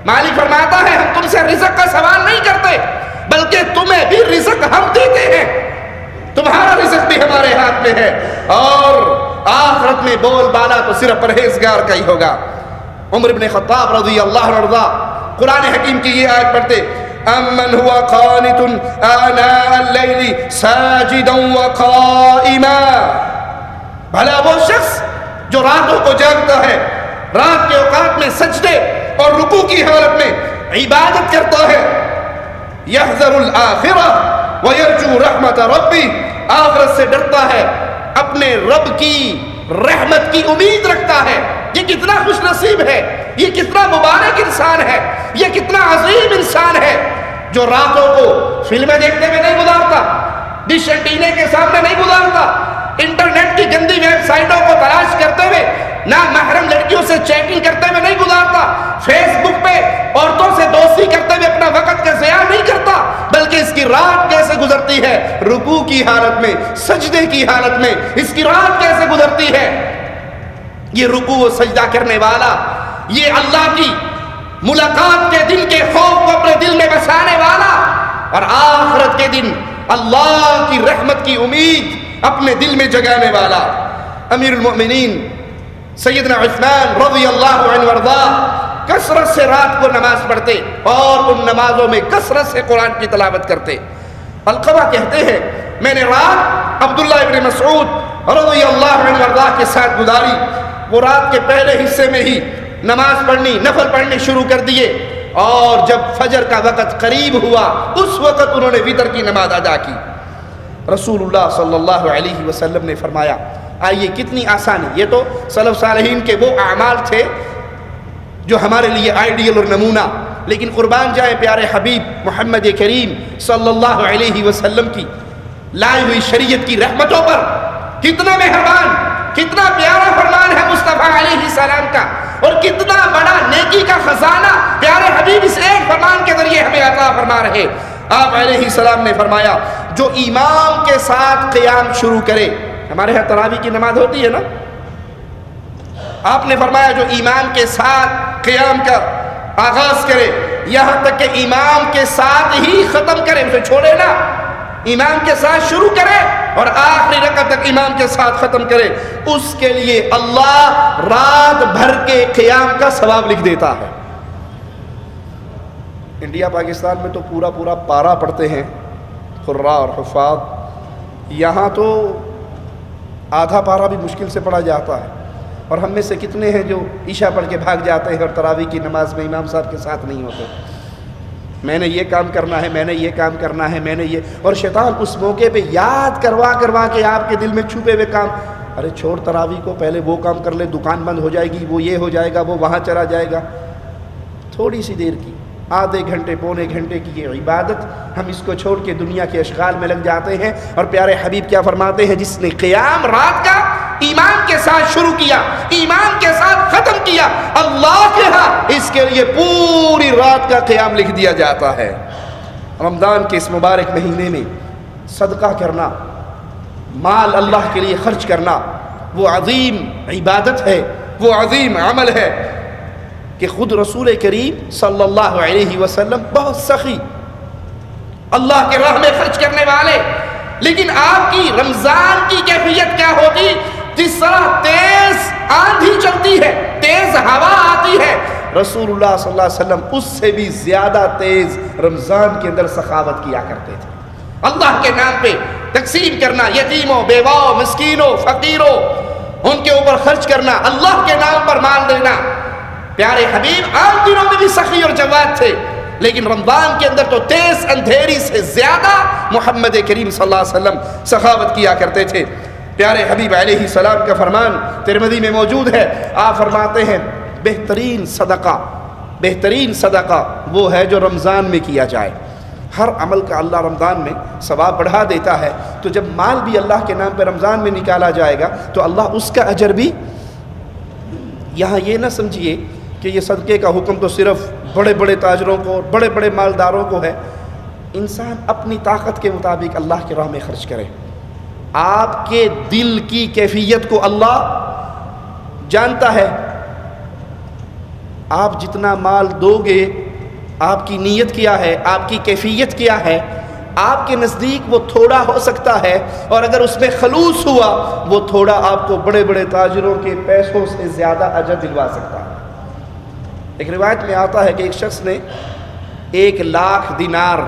مالک فرماتا ہے ہم تم سے رزق کا سوال نہیں کرتے, بلکہ تمہیں بھی رزق ہم دیتے ہیں, تمہارا رزق بھی ہمارے ہاتھ میں ہے, اور آخرت میں بول بالا تو صرف پرہیزگار کا ہی ہوگا. عمر بن خطاب رضی اللہ عنہ قرآن حکیم کی یہ آیت پڑھتے, امن ہوا قانت آناء اللیل ساجدا وقائما. بھلا وہ شخص جو راتوں کو جاگتا ہے, رات کے اوقات میں سجدے اور رکوع کی حالت میں عبادت کرتا ہے, یحذر الآخرہ ویرجو رحمت ربی, آخرت سے ڈرتا ہے, اپنے رب کی رحمت کی امید رکھتا ہے. یہ کتنا خوش نصیب ہے, یہ کتنا مبارک انسان ہے, یہ کتنا عظیم انسان ہے جو راتوں کو فلمیں دیکھنے میں نہیں گزارتا, ڈش اینٹینے کے سامنے نہیں گزارتا, انٹرنیٹ کی گندی ویب سائٹوں کو تلاش کرتے ہوئے نہ محرم لڑکیوں سے چیٹنگ کرتے ہوئے نہیں گزارتا, فیس بک پہ عورتوں سے دوستی کرتے ہوئے اپنا وقت کا ضیاع نہیں کرتا, بلکہ اس کی رات کیسے گزرتی ہے, رکوع کی حالت میں, سجدے کی حالت میں. اس کی رات کیسے گزرتی ہے, یہ رکوع و سجدہ کرنے والا, یہ اللہ کی ملاقات کے دن کے خوف کو اپنے دل میں بسانے والا, اور آخرت کے دن اللہ کی رحمت کی امید اپنے دل میں جگانے والا. امیر المؤمنین سیدنا عثمان رضی اللہ عنہ وارضا کثرت سے رات کو نماز پڑھتے اور ان نمازوں میں کثرت سے قرآن کی تلاوت کرتے. علقمہ کہتے ہیں میں نے رات عبداللہ ابن مسعود رضی اللہ عنہ وارضا کے ساتھ گزاری. وہ رات کے پہلے حصے میں ہی نماز پڑھنی, نفل پڑھنے شروع کر دیے, اور جب فجر کا وقت قریب ہوا اس وقت انہوں نے وتر کی نماز ادا کی. رسول اللہ صلی اللہ علیہ وسلم نے فرمایا, آئیے کتنی آسانی, یہ تو سلف صالحین کے وہ اعمال تھے جو ہمارے لیے آئیڈیل اور نمونہ, لیکن قربان جائے پیارے حبیب محمد کریم صلی اللہ علیہ وسلم کی لائی ہوئی شریعت کی رحمتوں پر. کتنا مہربان, کتنا پیارا فرمان ہے مصطفیٰ علیہ السلام کا, اور کتنا بڑا نیکی کا خزانہ پیارے حبیب اس ایک فرمان کے ذریعے ہمیں عطا فرما رہے. آپ علیہ السلام نے فرمایا جو امام کے ساتھ قیام شروع کرے, ہمارے یہاں تراویح کی نماز ہوتی ہے نا, آپ نے فرمایا جو امام کے ساتھ قیام کا آغاز کرے یہاں تک کہ امام کے ساتھ ہی ختم کرے, اسے چھوڑے نا, امام کے ساتھ شروع کرے اور آخری رکعت تک امام کے ساتھ ختم کرے, اس کے لیے اللہ رات بھر کے قیام کا ثواب لکھ دیتا ہے. انڈیا پاکستان میں تو پورا پارا پڑھتے ہیں قراء اور حفاظ, یہاں تو آدھا پارہ بھی مشکل سے پڑھا جاتا ہے، اور ہم میں سے کتنے ہیں جو عشاء پڑھ کے بھاگ جاتے ہیں اور تراویح کی نماز میں امام صاحب کے ساتھ نہیں ہوتے. میں نے یہ کام کرنا ہے، میں نے یہ کام کرنا ہے، میں نے یہ، اور شیطان اس موقع پہ یاد کروا کے آپ کے دل میں چھپے ہوئے کام، ارے چھوڑ تراویح کو، پہلے وہ کام کر لے، دکان بند ہو جائے گی، وہ یہ ہو جائے گا، وہ وہاں چلا جائے گا. تھوڑی سی دیر کی، آدھے گھنٹے پونے گھنٹے کی یہ عبادت، ہم اس کو چھوڑ کے دنیا کے اشغال میں لگ جاتے ہیں. اور پیارے حبیب کیا فرماتے ہیں؟ جس نے قیام رات کا ایمان کے ساتھ شروع کیا، ایمان کے ساتھ ختم کیا، اللہ کے ہاں اس کے لیے پوری رات کا قیام لکھ دیا جاتا ہے. رمضان کے اس مبارک مہینے میں صدقہ کرنا، مال اللہ کے لیے خرچ کرنا، وہ عظیم عبادت ہے، وہ عظیم عمل ہے کہ خود رسول کریم صلی اللہ علیہ وسلم بہت سخی، اللہ کے راہ میں خرچ کرنے والے، لیکن آپ کی رمضان کی کیفیت کیا ہوگی؟ جس طرح تیز آندھی چلتی ہے، تیز ہوا آتی ہے، رسول اللہ صلی اللہ علیہ وسلم اس سے بھی زیادہ تیز رمضان کے اندر سخاوت کیا کرتے تھے. اللہ کے نام پہ تقسیم کرنا، یتیموں، بیواؤں، مسکینوں، فقیروں، ان کے اوپر خرچ کرنا، اللہ کے نام پر مال دینا. پیارے حبیب عام دنوں میں بھی سخی اور جواد تھے، لیکن رمضان کے اندر تو تیز اندھیری سے زیادہ محمد کریم صلی اللہ علیہ وسلم سخاوت کیا کرتے تھے. پیارے حبیب علیہ السلام کا فرمان ترمذی میں موجود ہے، آپ فرماتے ہیں بہترین صدقہ وہ ہے جو رمضان میں کیا جائے. ہر عمل کا اللہ رمضان میں ثواب بڑھا دیتا ہے، تو جب مال بھی اللہ کے نام پہ رمضان میں نکالا جائے گا تو اللہ اس کا اجر بھی. یہاں یہ نہ سمجھیے کہ یہ صدقے کا حکم تو صرف بڑے بڑے تاجروں کو، بڑے بڑے مالداروں کو ہے. انسان اپنی طاقت کے مطابق اللہ کی راہ میں خرچ کرے. آپ کے دل کی کیفیت کو اللہ جانتا ہے. آپ جتنا مال دو گے، آپ کی نیت کیا ہے، آپ کی کیفیت کیا ہے، آپ کے نزدیک وہ تھوڑا ہو سکتا ہے، اور اگر اس میں خلوص ہوا وہ تھوڑا آپ کو بڑے بڑے تاجروں کے پیسوں سے زیادہ اجر دلوا سکتا ہے. ایک روایت میں آتا ہے کہ ایک شخص نے 1,00,000 دینار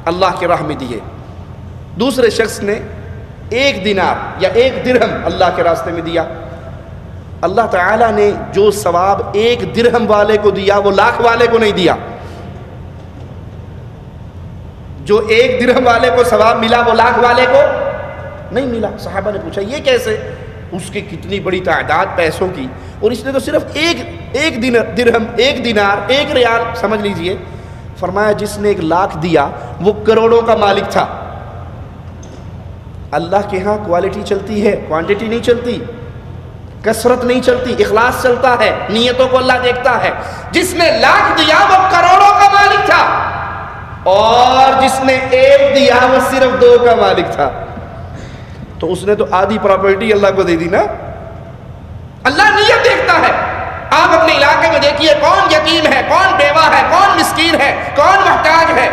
اللہ کی راہ میں دیے، دوسرے شخص نے 1 دینار یا 1 درہم اللہ کے راستے میں دیا. اللہ تعالیٰ نے جو ثواب 1 درہم والے کو دیا وہ 1,00,000 والے کو نہیں دیا. جو 1 درہم والے کو ثواب ملا وہ 1,00,000 والے کو نہیں ملا. صحابہ نے پوچھا یہ کیسے؟ اس کی کتنی بڑی تعداد پیسوں کی، اور اس نے تو صرف ایک درہم، 1 دینار، 1 ریال سمجھ لیجئے. فرمایا جس نے 1,00,000 دیا وہ کروڑوں کا مالک تھا. اللہ کے ہاں کوالٹی چلتی ہے، کوانٹٹی نہیں چلتی، کثرت نہیں چلتی، اخلاص چلتا ہے، نیتوں کو اللہ دیکھتا ہے. جس نے 1,00,000 دیا وہ کروڑوں کا مالک تھا، اور جس نے 1 دیا وہ صرف 2 کا مالک تھا. تو اس نے تو آدھی پراپرٹی اللہ کو دے دی نا. اللہ نیت دیکھتا ہے. آپ اپنے علاقے میں دیکھیے کون یتیم ہے، کون بیوہ ہے، کون مسکین ہے، کون محتاج ہے.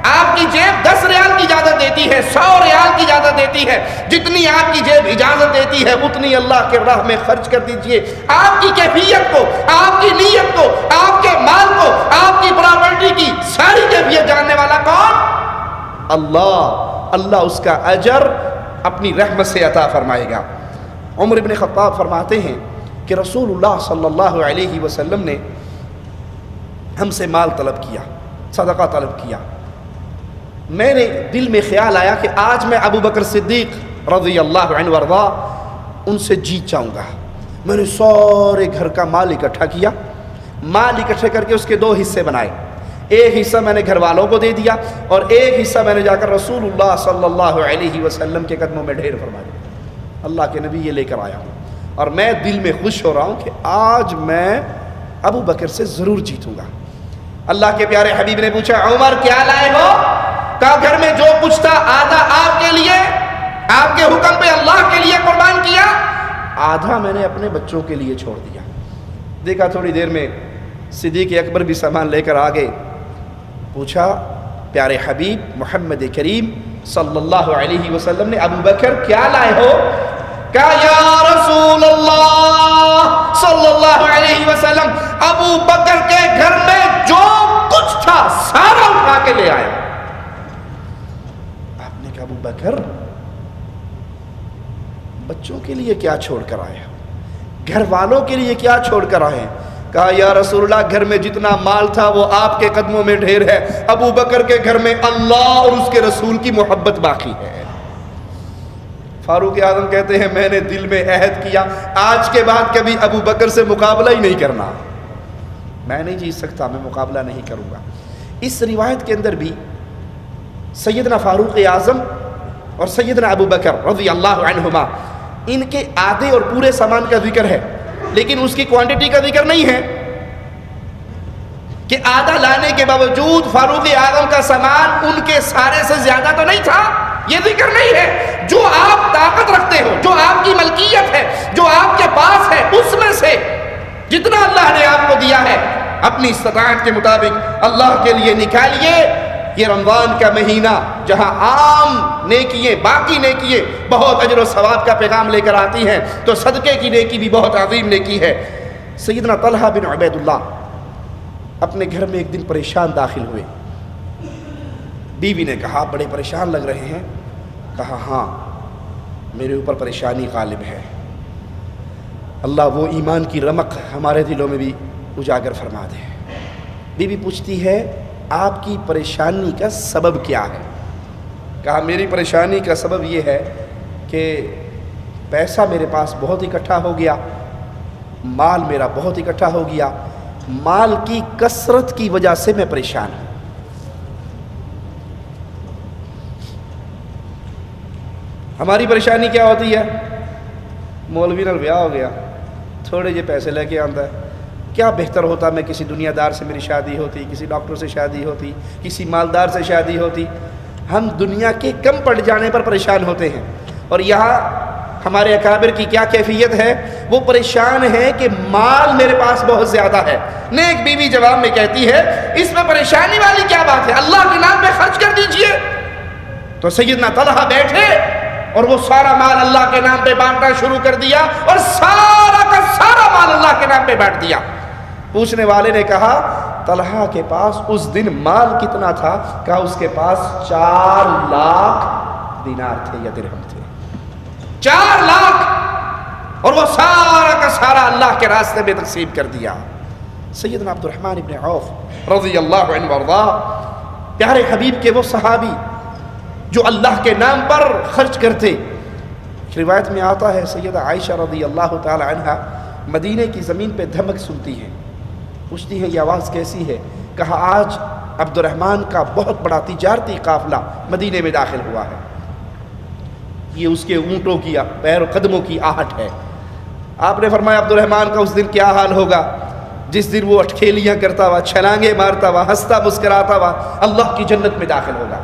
آپ کی جیب 10 ریال کی اجازت دیتی ہے، 100 ریال کی اجازت دیتی ہے. جتنی آپ کی جیب اجازت دیتی ہے اتنی اللہ کے راہ میں خرچ کر دیجئے. آپ کی کیفیت کو، آپ کی نیت کو، آپ کے مال کو، آپ کی پراپرٹی کی ساری کیفیت جاننے والا کون؟ اللہ. اللہ اس کا اجر اپنی رحمت سے عطا فرمائے گا. عمر ابن خطاب فرماتے ہیں کہ رسول اللہ صلی اللہ علیہ وسلم نے ہم سے مال طلب کیا، صدقہ طلب کیا. میں نے دل میں خیال آیا کہ آج میں ابو بکر صدیق رضی اللہ عنہ وارضا ان سے جیت جاؤں گا. میں نے سارے گھر کا مال اکٹھا کیا، مال اکٹھے کر کے اس کے 2 حصے بنائے. ایک حصہ میں نے گھر والوں کو دے دیا، اور ایک حصہ میں نے جا کر رسول اللہ صلی اللہ علیہ وسلم کے قدموں میں ڈھیر فرما دیا. اللہ کے نبی یہ لے کر آیا ہوں، اور میں دل میں خوش ہو رہا ہوں کہ آج میں ابو بکر سے ضرور جیتوں گا. اللہ کے پیارے حبیب نے پوچھا عمر کیا لائے ہو؟ کہا گھر میں جو کچھ تھا آدھا آپ کے لیے، آپ کے حکم پہ اللہ کے لیے قربان کیا، آدھا میں نے اپنے بچوں کے لیے چھوڑ دیا. دیکھا تھوڑی دیر میں صدیق اکبر بھی سامان لے کر آگے. پوچھا پیارے حبیب محمد کریم صلی اللہ علیہ وسلم نے ابو بکر کیا لائے ہو؟ کہا یا رسول اللہ صلی اللہ علیہ وسلم ابو بکر کے گھر میں جو کچھ تھا سارا اٹھا کے لے آیا. آپ نے کہا ابو بکر بچوں کے لیے کیا چھوڑ کر آئے, گھر والوں کے لیے کیا چھوڑ کر آئے؟ کہا یا رسول اللہ گھر میں جتنا مال تھا وہ آپ کے قدموں میں ڈھیر ہے, ابو بکر کے گھر میں اللہ اور اس کے رسول کی محبت باقی ہے. فاروق اعظم کہتے ہیں میں نے دل میں عہد کیا آج کے بعد کبھی ابو بکر سے مقابلہ ہی نہیں کرنا, میں نہیں جیت سکتا, میں مقابلہ نہیں کروں گا. اس روایت کے اندر بھی سیدنا فاروق اعظم اور سیدنا ابو بکر رضی اللہ عنہما ان کے آدھے اور پورے سامان کا ذکر ہے, لیکن اس کی کوانٹٹی کا ذکر نہیں ہے کہ آدھا لانے کے باوجود فاروق اعظم کا سامان ان کے سارے سے زیادہ تو نہیں تھا, یہ ذکر نہیں ہے. جو آپ طاقت رکھتے ہو, جو آپ کی ملکیت ہے, جو آپ کے پاس ہے, اس میں سے جتنا اللہ نے آپ کو دیا ہے اپنی استطاعت کے مطابق اللہ کے لیے نکالیے. یہ رمضان کا مہینہ جہاں عام نیکییں, باقی نیکییں بہت اجر و ثواب کا پیغام لے کر آتی ہیں, تو صدقے کی نیکی بھی بہت عظیم نیکی ہے. سیدنا طلحہ بن عبید اللہ اپنے گھر میں ایک دن پریشان داخل ہوئے. بیوی نے کہا بڑے پریشان لگ رہے ہیں. کہا ہاں میرے اوپر پریشانی غالب ہے, اللہ وہ ایمان کی رمق ہمارے دلوں میں بھی اجاگر فرما دے. بیوی پوچھتی ہے آپ کی پریشانی کا سبب کیا ہے؟ کہا میری پریشانی کا سبب یہ ہے کہ پیسہ میرے پاس بہت اکٹھا ہو گیا, مال میرا بہت اکٹھا ہو گیا, مال کی کثرت کی وجہ سے میں پریشان ہوں. ہماری پریشانی کیا ہوتی ہے؟ مولوی نال بیاہ ہو گیا, تھوڑے جے پیسے لے کے آتا ہے, کیا بہتر ہوتا میں کسی دنیا دار سے میری شادی ہوتی, کسی ڈاکٹر سے شادی ہوتی, کسی مالدار سے شادی ہوتی. ہم دنیا کے کم پڑ جانے پر پریشان ہوتے ہیں, اور یہاں ہمارے اکابر کی کیا کیفیت ہے, وہ پریشان ہے کہ مال میرے پاس بہت زیادہ ہے. نیک بیوی جواب میں کہتی ہے اس میں پریشانی والی کیا بات ہے, اللہ کے نام پہ خرچ کر دیجئے. تو سیدنا طلحہ بیٹھے اور وہ سارا مال اللہ کے نام پہ بانٹنا شروع کر دیا, اور سارا کا سارا مال اللہ کے نام پہ بانٹ دیا. پوچھنے والے نے کہا طلحہ کے پاس اس دن مال کتنا تھا؟ کہا اس کے پاس 4 لاکھ دینار تھے یا درہم تھے. 4 لاکھ, اور وہ سارا کا سارا اللہ کے راستے میں تقسیم کر دیا. سیدنا عبد الرحمن ابن عوف رضی اللہ عنہ وارضا, پیارے حبیب کے وہ صحابی جو اللہ کے نام پر خرچ کرتے. روایت میں آتا ہے سیدہ عائشہ رضی اللہ تعالی عنہ مدینے کی زمین پہ دھمک سنتی ہے, پوچھتی ہے یہ آواز کیسی ہے؟ کہا آج عبد الرحمن کا بہت بڑا تجارتی قافلہ مدینے میں داخل ہوا ہے, یہ اس کے اونٹوں کی پیر و قدموں کی آہٹ ہے. آپ نے فرمایا عبد الرحمن کا اس دن کیا حال ہوگا جس دن وہ اٹکھیلیاں کرتا ہوا, چھلانگیں مارتا ہوا, ہنستا مسکراتا ہوا اللہ کی جنت میں داخل ہوگا.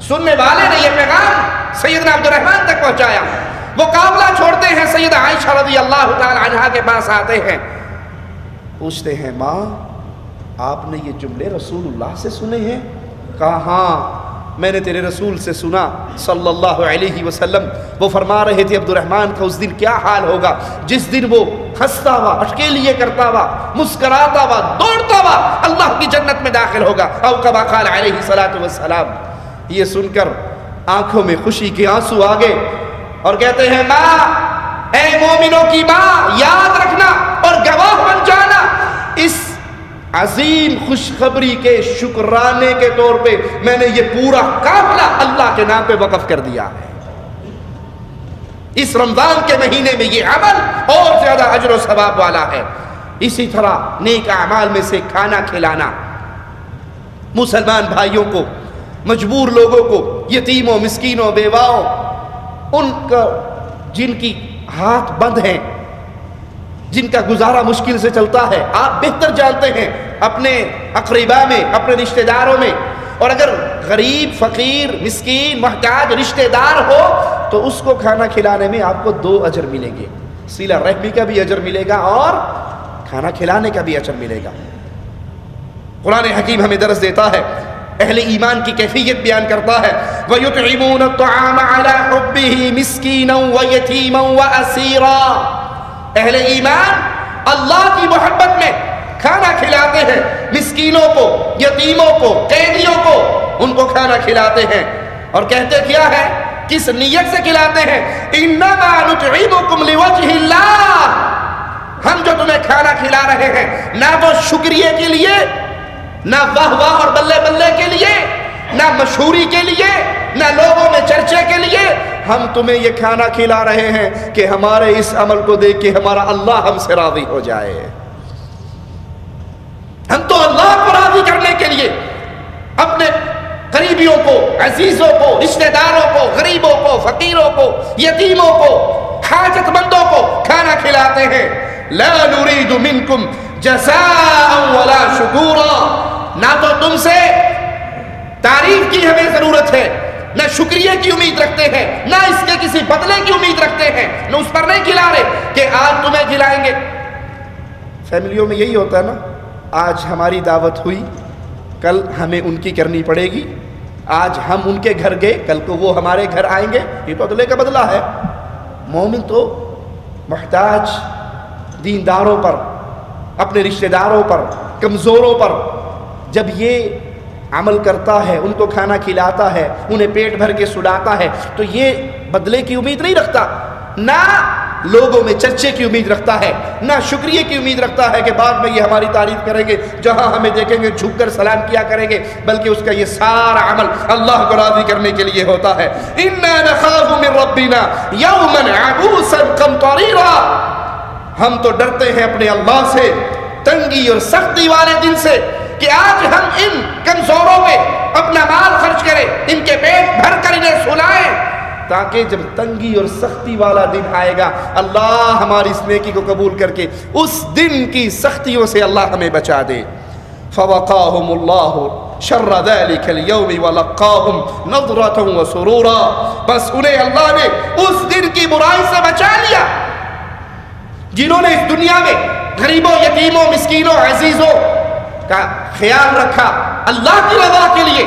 سننے والے نے یہ پیغام سیدنا عبد الرحمن تک پہنچایا. وہ قافلہ چھوڑتے ہیں, سیدہ عائشہ رضی اللہ تعالی عنہا کے پاس آتے ہیں, پوچھتے ہیں ماں آپ نے یہ جملے رسول اللہ سے سنے ہیں؟ کہا ہاں میں نے تیرے رسول سے سنا صلی اللہ علیہ وسلم. وہ فرما رہے تھے عبد الرحمن کا اس دن کیا حال ہوگا جس دن وہ ہنستا ہوا, اٹکیلیے کرتا ہوا, مسکراتا ہوا, دوڑتا ہوا اللہ کی جنت میں داخل ہوگا. او کما قال علیہ الصلوۃ والسلام. یہ سن کر آنکھوں میں خوشی کے آنسو آ گئے اور کہتے ہیں ماں, اے مومنوں کی ماں, یاد رکھنا اور گواہ بن جانا اس عظیم خوشخبری کے شکرانے کے طور پہ میں نے یہ پورا قافلہ اللہ کے نام پہ وقف کر دیا ہے. اس رمضان کے مہینے میں یہ عمل اور زیادہ اجر و ثواب والا ہے. اسی طرح نیک اعمال میں سے کھانا کھلانا, مسلمان بھائیوں کو, مجبور لوگوں کو, یتیموں, مسکینوں, بیواؤں, ان کا جن کی ہاتھ بند ہیں, جن کا گزارا مشکل سے چلتا ہے. آپ بہتر جانتے ہیں اپنے اقربا میں, اپنے رشتہ داروں میں, اور اگر غریب, فقیر, مسکین, محتاج رشتہ دار ہو تو اس کو کھانا کھلانے میں آپ کو 2 اجر ملیں گے. صلہ رحمی کا بھی اجر ملے گا اور کھانا کھلانے کا بھی اجر ملے گا. قرآن حکیم ہمیں درس دیتا ہے, اہل ایمان کی کیفیت بیان کرتا ہے. وَيُطْعِمُونَ الطَّعَامَ عَلَىٰ حُبِّهِ مِسْكِينًا وَيَتِيمًا وَأَسِيرًا. اہل ایمان اللہ کی محبت میں کھانا کھلاتے ہیں, مسکینوں کو, یتیموں کو, قیدیوں کو, ان کو کھانا کھلاتے ہیں. اور کہتے کیا ہے؟ کس نیت سے کھلاتے ہیں؟ انما نطعمکم لوجہ اللہ، ہم جو تمہیں کھانا کھلا رہے ہیں نہ تو شکریہ کے لیے، نہ واہ واہ اور بلے بلے کے لیے، نہ مشہوری کے لیے، نہ لوگوں میں چرچے کے لیے، ہم تمہیں یہ کھانا کھلا رہے ہیں کہ ہمارے اس عمل کو دیکھ کے ہمارا اللہ ہم سے راضی ہو جائے۔ ہم تو اللہ کو راضی کرنے کے لیے اپنے قریبیوں کو، عزیزوں کو، رشتہ داروں کو، غریبوں کو، فقیروں کو، یتیموں کو، حاجت مندوں کو کھانا کھلاتے ہیں۔ لا نريد منکم جزاء ولا شکورا، نہ تو تم سے تعریف کی ہمیں ضرورت ہے، نہ شکریہ کی امید رکھتے ہیں، نہ اس کے کسی بدلے کی امید رکھتے ہیں، نہ اس پر نہیں کھلا رہے کہ آج تمہیں کھلائیں گے۔ فیملیوں میں یہی ہوتا ہے نا، آج ہماری دعوت ہوئی، کل ہمیں ان کی کرنی پڑے گی، آج ہم ان کے گھر گئے، کل کو وہ ہمارے گھر آئیں گے، یہ تو بدلے کا بدلہ ہے۔ مومن تو محتاج دینداروں پر، اپنے رشتہ داروں پر، کمزوروں پر جب یہ عمل کرتا ہے، ان کو کھانا کھلاتا ہے، انہیں پیٹ بھر کے سلاتا ہے، تو یہ بدلے کی امید نہیں رکھتا، نہ لوگوں میں چرچے کی امید رکھتا ہے، نہ شکریہ کی امید رکھتا ہے کہ بعد میں یہ ہماری تعریف کریں گے، جہاں ہمیں دیکھیں گے جھک کر سلام کیا کریں گے، بلکہ اس کا یہ سارا عمل اللہ کو راضی کرنے کے لیے ہوتا ہے۔ اِنَّا نَخَافُ مِن رَبِّنَا يَوْمًا عَبُوسًا قَمْطَرِيرًا، ہم تو ڈرتے ہیں اپنے اللہ سے تنگی اور سختی والے دن سے، کہ آج ہم ان کمزوروں پہ اپنا مال خرچ کریں، ان کے پیٹ بھر کر انہیں سلائیں، تاکہ جب تنگی اور سختی والا دن آئے گا اللہ ہماری اس نیکی کو قبول کر کے اس دن کی سختیوں سے اللہ ہمیں بچا دے۔ فَوَقَاهُمُ اللَّهُ شَرَّ ذَلِكَ الْيَوْمِ وَلَقَّاهُمْ نَضْرَةً وَسُرُورًا، بس انہیں اللہ نے اس دن کی برائی سے بچا لیا جنہوں نے اس دنیا میں غریبوں، یتیموں، مسکینوں، عزیزوں کا خیال رکھا اللہ کی رضا کے لیے۔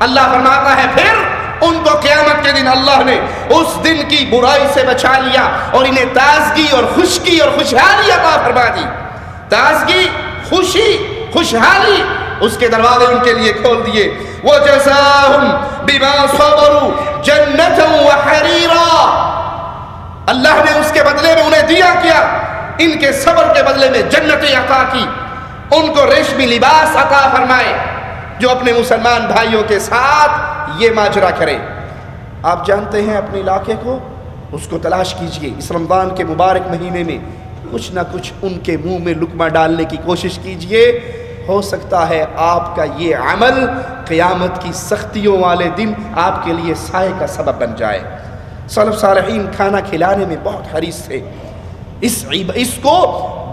اللہ فرماتا ہے پھر ان کو قیامت کے دن اللہ نے اس دن کی برائی سے بچا لیا اور انہیں تازگی اور خوشکی اور خوشحالی عطا فرما دی۔ تازگی، خوشی، خوشحالی، اس کے دروازے ان کے لیے کھول دیے۔ وَجَزَاهُمْ بِمَا صَبَرُوا جَنَّةً وَحَرِيرًا، اللہ نے اس کے بدلے میں انہیں دیا کیا، ان کے صبر کے بدلے میں جنتیں عطا کی، ان کو ریشمی لباس عطا فرمائے۔ جو اپنے مسلمان بھائیوں کے ساتھ یہ ماجرا کرے، آپ جانتے ہیں اپنے علاقے کو، اس کو تلاش کیجئے، اس رمضان کے مبارک مہینے میں کچھ نہ کچھ ان کے منہ میں لقمہ ڈالنے کی کوشش کیجئے، ہو سکتا ہے آپ کا یہ عمل قیامت کی سختیوں والے دن آپ کے لیے سائے کا سبب بن جائے۔ سلف صالحین کھانا کھلانے میں بہت حریص تھے، اس کو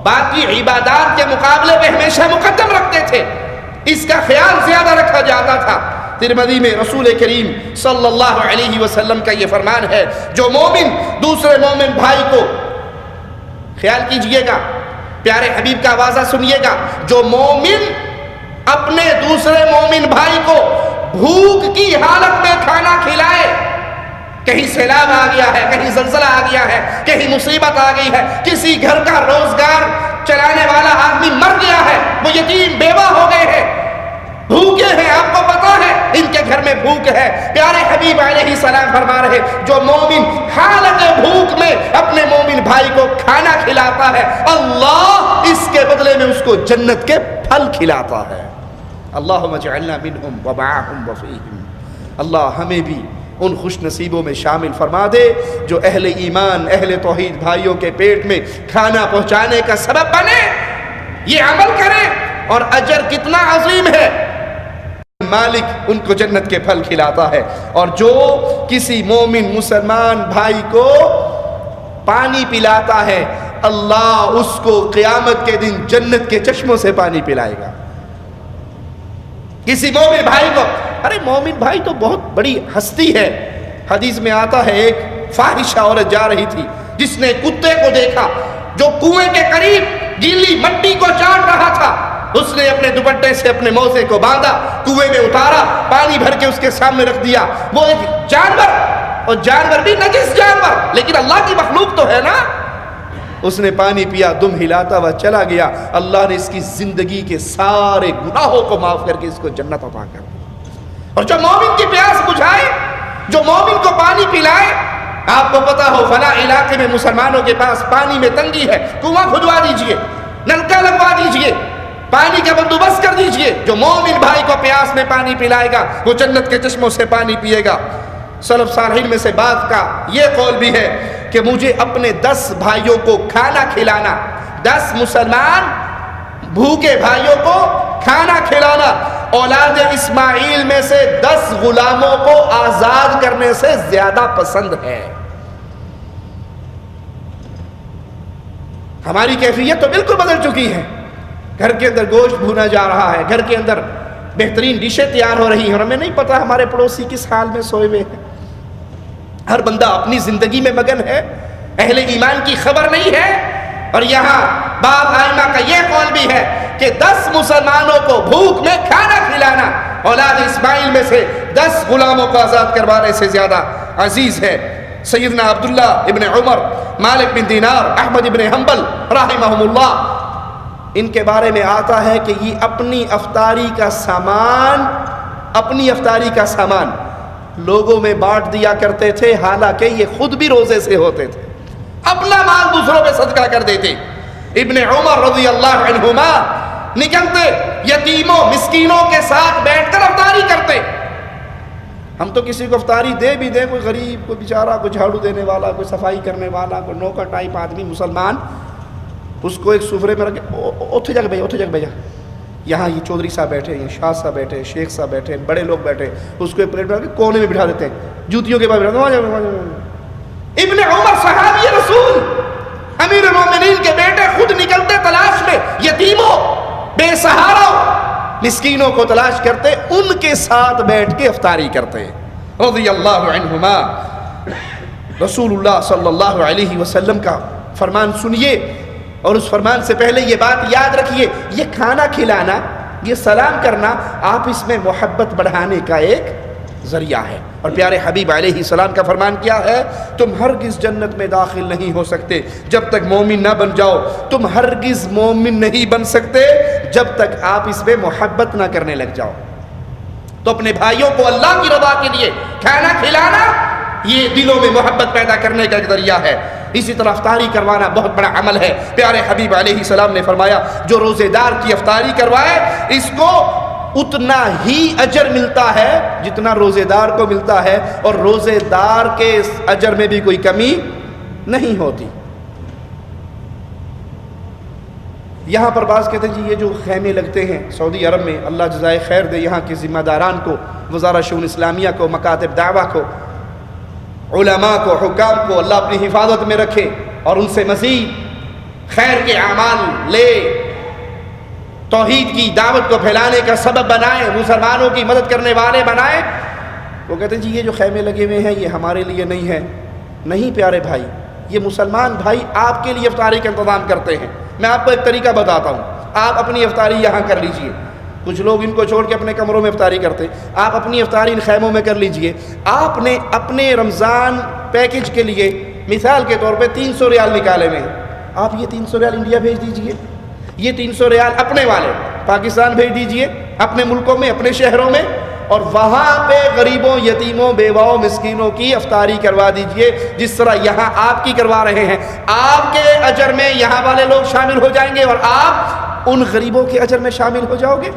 باقی عبادات کے مقابلے میں ہمیشہ مقدم رکھتے تھے، اس کا خیال زیادہ رکھا جاتا تھا۔ ترمذی میں رسول کریم صلی اللہ علیہ وسلم کا یہ فرمان ہے، جو مومن دوسرے مومن بھائی کو، خیال کیجئے گا، پیارے حبیب کا آوازہ سنیے گا، جو مومن اپنے دوسرے مومن بھائی کو بھوک کی حالت میں کھانا کھلائے، کہیں سیلاب آ گیا ہے، کہیں زلزلہ آ گیا ہے، کہیں مصیبت آ گئی ہے، کسی گھر کا روزگار چلانے والا آدمی مر گیا ہے، وہ یتیم بیوہ ہو گئے ہیں، بھوکے ہیں، آپ کو پتا ہے ان کے گھر میں بھوک ہے، پیارے حبیب علیہ السلام فرما رہے، جو مومن حالت بھوک میں اپنے مومن بھائی کو کھانا کھلاتا ہے، اللہ اس کے بدلے میں اس کو جنت کے پھل کھلاتا ہے۔ اللہم اجعلنا منہم ومعہم وفیہم، اللہ ہمیں بھی ان خوش نصیبوں میں شامل فرما دے جو اہل ایمان، اہل توحید بھائیوں کے پیٹ میں کھانا پہنچانے کا سبب بنے، یہ عمل کریں، اور اجر کتنا عظیم ہے، مالک ان کو جنت کے پھل کھلاتا ہے۔ اور جو کسی مومن مسلمان بھائی کو پانی پلاتا ہے، اللہ اس کو قیامت کے دن جنت کے چشموں سے پانی پلائے گا۔ کسی مومن بھائی کو، ارے مومن بھائی تو بہت بڑی ہستی ہے، حدیث میں آتا ہے ایک فاحشہ عورت جا رہی تھی جس نے کتے کو دیکھا جو کنویں کے قریب گیلی مٹی کو چاٹ رہا تھا، اس نے اپنے دوپٹے سے اپنے موزے کو باندھا، کنویں میں اتارا، پانی بھر کے اس کے سامنے رکھ دیا۔ وہ ایک جانور، اور جانور بھی نجس جانور، لیکن اللہ کی مخلوق تو ہے نا، اس نے پانی پیا، دم ہلاتا ہوا چلا گیا، اللہ نے اس کی زندگی کے سارے گناہوں کو معاف کر کے اس کو جنت عطا کر دی۔ اور جو مومن کی پیاس بجھائے، جو مومن کو پانی پلائے. آپ کو پتا ہو فلاں علاقے میں مسلمانوں کے پاس پانی میں تنگی ہے، کنواں کھدوا دیجئے، نلکا لگوا دیجئے، پانی کا بندوبست کر دیجئے. جو مومن بھائی کو پیاس میں پانی پلائے گا وہ جنت کے چشموں سے پانی پیے گا. سلف صالحین میں سے بعض کا یہ قول بھی ہے کہ مجھے اپنے 10 بھائیوں کو کھانا کھلانا، 10 مسلمان بھوکے بھائیوں کو کھانا کھلانا اولاد اسماعیل میں سے 10 غلاموں کو آزاد کرنے سے زیادہ پسند ہے. ہماری کیفیت تو بالکل بدل چکی ہے. گھر کے اندر گوشت بھونا جا رہا ہے، گھر کے اندر بہترین ڈشیں تیار ہو رہی ہیں اور ہمیں نہیں پتا ہمارے پڑوسی کس حال میں سوئے ہوئے ہیں. ہر بندہ اپنی زندگی میں مگن ہے، اہل ایمان کی خبر نہیں ہے. اور یہاں بعض ائمہ کا یہ قول بھی ہے کہ 10 مسلمانوں کو بھوک میں کھانا کھلانا اولاد اسماعیل میں سے 10 غلاموں کو آزاد کروانے سے زیادہ عزیز ہے. سیدنا عبداللہ ابن عمر، مالک بن دینار، احمد ابن حنبل رحمہم اللہ، ان کے بارے میں آتا ہے کہ یہ اپنی افطاری کا سامان لوگوں میں بانٹ دیا کرتے تھے، حالانکہ یہ خود بھی روزے سے ہوتے تھے. اپنا مال دوسروں پہ صدقہ کر دیتے. ابن عمر رضی اللہ عنہما نکلتے یتیموں مسکینوں کے ساتھ بیٹھ کر افطاری کرتے. ہم تو کسی کو افطاری دے بھی دیں، کوئی غریب، کوئی بیچارہ، کوئی جھاڑو دینے والا، کوئی صفائی کرنے والا، کوئی نوکر ٹائپ آدمی مسلمان، اس کو ایک سفرے میں رکھے، اتھے جا کے بھیجا. یہاں یہ چودھری صاحب بیٹھے، یہ شاہ صاحب بیٹھے، شیخ صاحب بیٹھے، بڑے لوگ بیٹھے، اس کو ایک پلیٹ بنا کے کونے میں بٹھا دیتے ہیں، جوتیوں کے بعد ابن عمر صحابی رسول امیر المومنین کے بیٹے خود نکلتے تلاش میں، یتیموں، بے سہاروں، مسکینوں کو تلاش کرتے، ان کے ساتھ بیٹھ کے افطاری کرتے رضی اللہ عنہما. رسول اللہ صلی اللہ علیہ وسلم کا فرمان سنیے، اور اس فرمان سے پہلے یہ بات یاد رکھیے، یہ کھانا کھلانا، یہ سلام کرنا آپ اس میں محبت بڑھانے کا ایک ذریعہ ہے. اور پیارے حبیب علیہ السلام کا فرمان کیا ہے؟ تم ہرگز جنت میں داخل نہیں ہو سکتے جب تک مومن نہ بن جاؤ. تم ہرگز مومن نہیں بن سکتے جب تک آپ اس میں محبت نہ کرنے لگ جاؤ. تو اپنے بھائیوں کو اللہ کی رضا کے لیے کھانا کھلانا یہ دلوں میں محبت پیدا کرنے کا ایک ذریعہ ہے. اسی طرح افطاری کروانا بہت بڑا عمل ہے. پیارے حبیب علیہ السلام نے فرمایا جو روزے دار کی افطاری کروائے اس کو اتنا ہی اجر ملتا ہے جتنا روزے دار کو ملتا ہے، اور روزے دار کے اجر میں بھی کوئی کمی نہیں ہوتی. یہاں پر بعض کہتے ہیں جی یہ جو خیمے لگتے ہیں سعودی عرب میں، اللہ جزائے خیر دے یہاں کے ذمہ داران کو، وزارت شؤون اسلامیہ کو، مکاتب دعویٰ کو، علماء کو، حکام کو اللہ اپنی حفاظت میں رکھے اور ان سے مزید خیر کے اعمال لے، توحید کی دعوت کو پھیلانے کا سبب بنائے، مسلمانوں کی مدد کرنے والے بنائے. وہ کہتے ہیں جی یہ جو خیمے لگے ہوئے ہیں یہ ہمارے لیے نہیں ہے. نہیں پیارے بھائی، یہ مسلمان بھائی آپ کے لیے افطاری کا انتظام کرتے ہیں. میں آپ کو ایک طریقہ بتاتا ہوں، آپ اپنی افطاری یہاں کر لیجئے. کچھ لوگ ان کو چھوڑ کے اپنے کمروں میں افطاری کرتے، آپ اپنی افطاری ان خیموں میں کر لیجئے. آپ نے اپنے رمضان پیکج کے لیے مثال کے طور پہ 300 ریال نکالے ہوئے ہیں، آپ یہ 300 ریال انڈیا بھیج دیجئے. یہ 300 ریال اپنے والے پاکستان بھیج دیجئے، اپنے ملکوں میں، اپنے شہروں میں، اور وہاں پہ غریبوں، یتیموں، بیواؤں، مسکینوں کی افطاری کروا دیجئے جس طرح یہاں آپ کی کروا رہے ہیں. آپ کے اجر میں یہاں والے لوگ شامل ہو جائیں گے اور آپ ان غریبوں کے اجر میں شامل ہو جاؤ گے.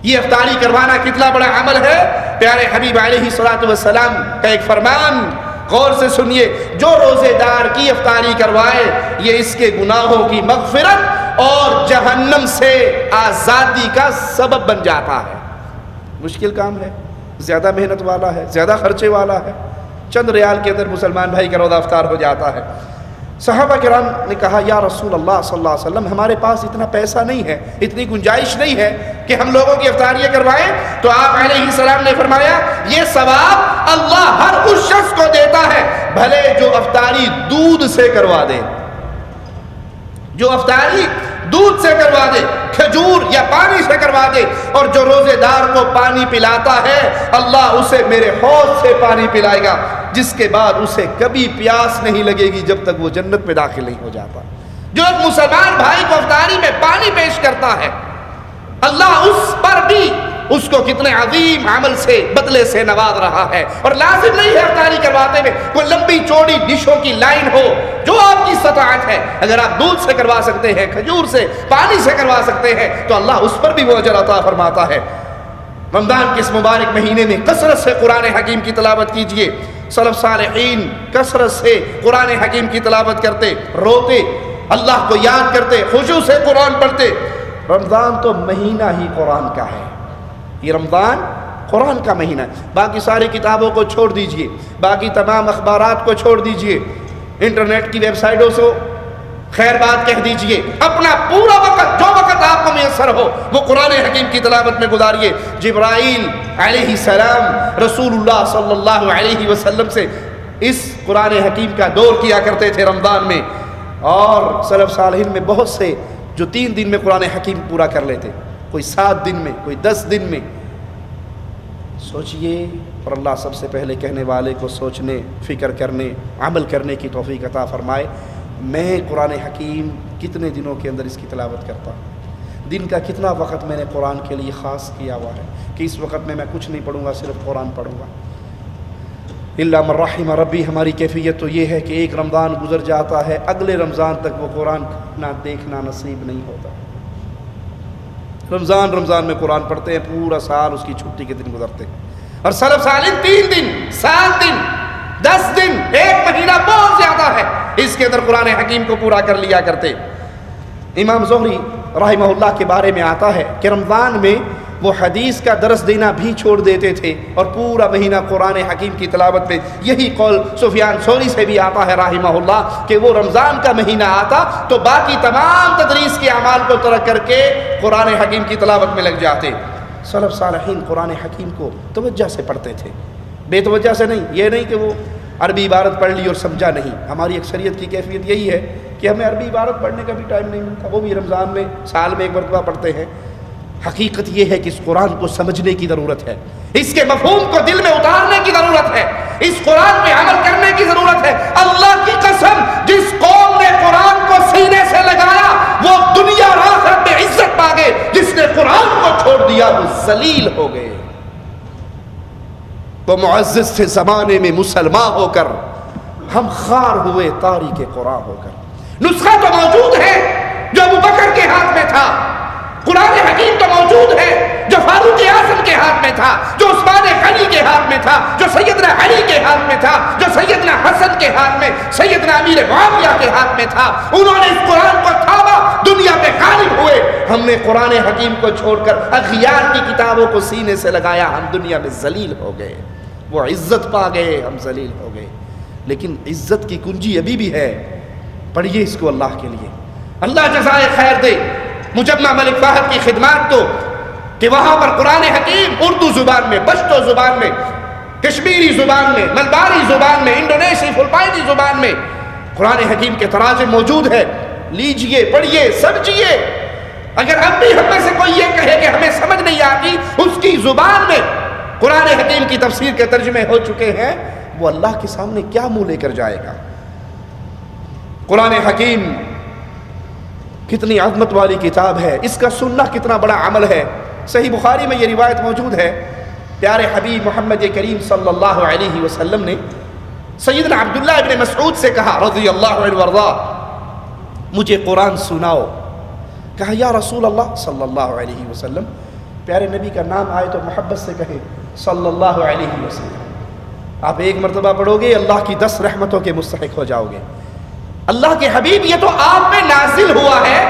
یہ افطاری کروانا کتنا بڑا عمل ہے. پیارے حبیب علیہ الصلوۃ والسلام کا ایک فرمان غور سے سنیے، جو روزے دار کی افطاری کروائے یہ اس کے گناہوں کی مغفرت اور جہنم سے آزادی کا سبب بن جاتا ہے. مشکل کام ہے، زیادہ محنت والا ہے، زیادہ خرچے والا ہے. چند ریال کے اندر مسلمان بھائی کا روزہ افطار ہو جاتا ہے. صحابہ کرام نے کہا یا رسول اللہ صلی اللہ علیہ وسلم ہمارے پاس اتنا پیسہ نہیں ہے، اتنی گنجائش نہیں ہے کہ ہم لوگوں کی افطاریاں کروائیں. تو آپ علیہ السلام نے فرمایا یہ ثواب اللہ ہر اس شخص کو دیتا ہے بھلے جو افطاری دودھ سے کروا دے، جو افطاری دودھ سے کروا دے، کھجور یا پانی سے کروا دے. اور جو روزے دار کو پانی پلاتا ہے اللہ اسے میرے حوض سے پانی پلائے گا جس کے بعد اسے کبھی پیاس نہیں لگے گی جب تک وہ جنت میں داخل نہیں ہو جاتا. جو ایک مسلمان بھائی کو افطاری میں پانی پیش کرتا ہے اللہ اس پر بھی اس کو کتنے عظیم عمل سے بدلے سے نواز رہا ہے. اور لازم نہیں ہے افطاری کرواتے میں کوئی لمبی چوڑی ڈشوں کی لائن ہو. جو آپ کی استطاعت ہے, اگر آپ دودھ سے کروا سکتے ہیں, کھجور سے, پانی سے کروا سکتے ہیں, تو اللہ اس پر بھی وہ اجر عطا فرماتا ہے. رمضان کے اس مبارک مہینے میں کثرت سے قرآن حکیم کی تلاوت کیجئے. سلف صالحین کثرت سے قرآن حکیم کی تلاوت کرتے, روتے, اللہ کو یاد کرتے, خشوع سے قرآن پڑھتے. رمضان تو مہینہ ہی قرآن کا ہے. یہ رمضان قرآن کا مہینہ ہے. باقی ساری کتابوں کو چھوڑ دیجئے, باقی تمام اخبارات کو چھوڑ دیجئے, انٹرنیٹ کی ویب سائٹوں سے خیر بات کہہ دیجئے. اپنا پورا وقت, جو وقت آپ کو میسر ہو, وہ قرآن حکیم کی تلاوت میں گزاریے. جبرائیل علیہ السلام رسول اللہ صلی اللہ علیہ وسلم سے اس قرآن حکیم کا دور کیا کرتے تھے رمضان میں. اور سلف صالحین میں بہت سے جو 3 دن میں قرآن حکیم پورا کر لیتے, کوئی 7 دن میں, کوئی 10 دن میں. سوچئے, اور اللہ سب سے پہلے کہنے والے کو سوچنے, فکر کرنے, عمل کرنے کی توفیق عطا فرمائے. میں قرآن حکیم کتنے دنوں کے اندر اس کی تلاوت کرتا ہوں, دن کا کتنا وقت میں نے قرآن کے لیے خاص کیا ہوا ہے کہ اس وقت میں کچھ نہیں پڑھوں گا, صرف قرآن پڑھوں گا. الا من رحم ربی. ہماری کیفیت تو یہ ہے کہ ایک رمضان گزر جاتا ہے, اگلے رمضان تک وہ قرآن نہ دیکھنا نصیب نہیں ہوتا. رمضان میں قرآن پڑھتے ہیں, پورا سال اس کی چھٹی کے دن گزرتے ہیں. اور سلف صالحین 3 دن, 7 دن, 10 دن, 1 مہینہ بہت زیادہ ہے, اس کے اندر قرآن حکیم کو پورا کر لیا کرتے. امام زہری رحمہ اللہ کے بارے میں آتا ہے کہ رمضان میں وہ حدیث کا درس دینا بھی چھوڑ دیتے تھے اور پورا مہینہ قرآن حکیم کی تلاوت میں. یہی قول سفیان ثوری سے بھی آتا ہے رحمہ اللہ کہ وہ رمضان کا مہینہ آتا تو باقی تمام تدریس کے اعمال کو ترک کر کے قرآن حکیم کی تلاوت میں لگ جاتے. سلف صالحین قرآن حکیم کو توجہ سے پڑھتے تھے, بے توجہ سے نہیں. یہ نہیں کہ وہ عربی عبارت پڑھ لی اور سمجھا نہیں. ہماری اکثریت کی کیفیت یہی ہے کہ ہمیں عربی عبارت پڑھنے کا بھی ٹائم نہیں ملتا, وہ بھی رمضان میں سال میں 1 مرتبہ پڑھتے ہیں. حقیقت یہ ہے کہ اس قرآن کو سمجھنے کی ضرورت ہے, اس کے مفہوم کو دل میں اتارنے کی ضرورت ہے, اس قرآن پہ عمل کرنے کی ضرورت ہے. اللہ کی قسم, جس قوم نے قرآن کو سینے سے لگایا وہ دنیا اور آخرت میں عزت پا گئے. جس نے قرآن کو چھوڑ دیا وہ ذلیل ہو گئے. وہ معزز تھے زمانے میں مسلمان ہو کر, ہم خار ہوئے تاریخ قرآن ہو کر. نسخہ تو موجود ہے جو ابو بکر کے ہاتھ میں تھا, قرآن حکیم تو موجود ہے جو فاروق اعظم کے ہاتھ میں تھا, جو عثمان غنی کے ہاتھ میں تھا, جو سیدنا علی کے ہاتھ میں تھا, جو سیدنا حسن کے ہاتھ میں, سیدنا امیر معاویہ کے ہاتھ میں تھا. انہوں نے اس قرآن کو تھاما, دنیا پہ غالب ہوئے. ہم نے قرآن حکیم کو چھوڑ کر اغیار کی کتابوں کو سینے سے لگایا, ہم دنیا میں ذلیل ہو گئے. وہ عزت پا گئے, ہم ذلیل ہو گئے. لیکن عزت کی کنجی ابھی بھی ہے, پڑھیے اس کو اللہ کے لیے. اللہ جزائے خیر دے مجمع ملک فہد کی خدمات کو کہ وہاں پر قرآن حکیم اردو زبان میں, پشتو زبان میں, کشمیری زبان میں, ملباری زبان میں, انڈونیشی فلپائنی زبان میں قرآن حکیم کے تراجم موجود ہے. لیجئے, پڑھیے, سمجھیے. اگر اب بھی ہم میں سے کوئی یہ کہے کہ ہمیں سمجھ نہیں آتی, اس کی زبان میں قرآن حکیم کی تفسیر کے ترجمے ہو چکے ہیں, وہ اللہ کے سامنے کیا منہ لے کر جائے گا. قرآن حکیم کتنی عظمت والی کتاب ہے, اس کا سننا کتنا بڑا عمل ہے. صحیح بخاری میں یہ روایت موجود ہے, پیارے حبیب محمد کریم صلی اللہ علیہ وسلم نے سیدنا عبداللہ ابن مسعود سے کہا رضی اللہ عنہ وارضا, مجھے قرآن سناؤ. کہا یا رسول اللہ صلی اللہ علیہ وسلم, پیارے نبی کا نام آئے تو محبت سے کہیں صلی اللہ علیہ وسلم. آپ 1 مرتبہ پڑھو گے, اللہ کی 10 رحمتوں کے مستحق ہو جاؤ گے. اللہ کے حبیب, یہ تو آپ پہ نازل ہوا ہے,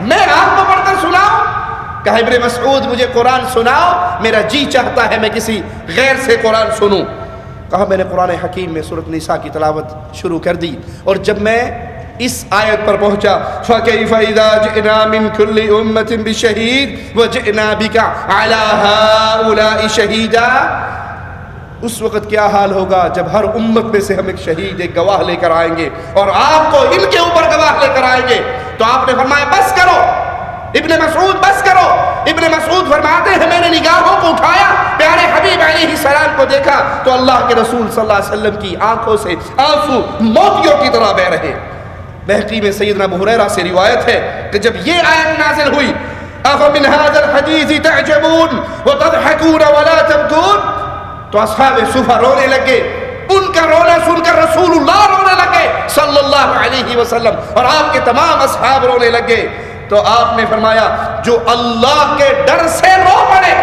میں آپ کو پڑھ کر سناؤں؟ کہا ابن مسعود مجھے قرآن سناؤ, میرا جی چاہتا ہے میں کسی غیر سے قرآن سنوں. کہا میں نے قرآن حکیم میں سورۃ نساء کی تلاوت شروع کر دی, اور جب میں اس آیت پر پہنچا فَكَيْفَ إِذَا جِئْنَا مِنْ كُلِّ أُمَّةٍ بِشَهِيدٍ وَجِئْنَا بِكَ عَلَى هَؤُلَاءِ شَهِيدًا, اس وقت کیا حال ہوگا جب ہر امت میں سے ہم ایک شہید, ایک گواہ لے کر آئیں گے, اور آپ کو ان کے اوپر گواہ لے کر آئیں گے. تو آپ نے فرمایا بس کرو ابن مسعود, بس کرو. ابن مسعود فرماتے ہیں میں نے نگاہوں کو اٹھایا, پیارے حبیب علیہ السلام کو دیکھا تو اللہ کے رسول صلی اللہ علیہ وسلم کی آنکھوں سے آنسو موتیوں کی طرح بہ رہے. بہقی میں سیدنا ابو ہریرہ سے روایت ہے کہ جب یہ آیت نازل ہوئی افمن هذا الحديث تعجبون وتضحكون ولا تبكون. تو اصحاب صفہ رونے لگے. ان کا رونا سن کر رسول اللہ رونے لگے صلی اللہ علیہ وسلم, اور آپ کے تمام اصحاب رونے لگے. تو آپ نے فرمایا جو اللہ کے ڈر سے رو پڑے,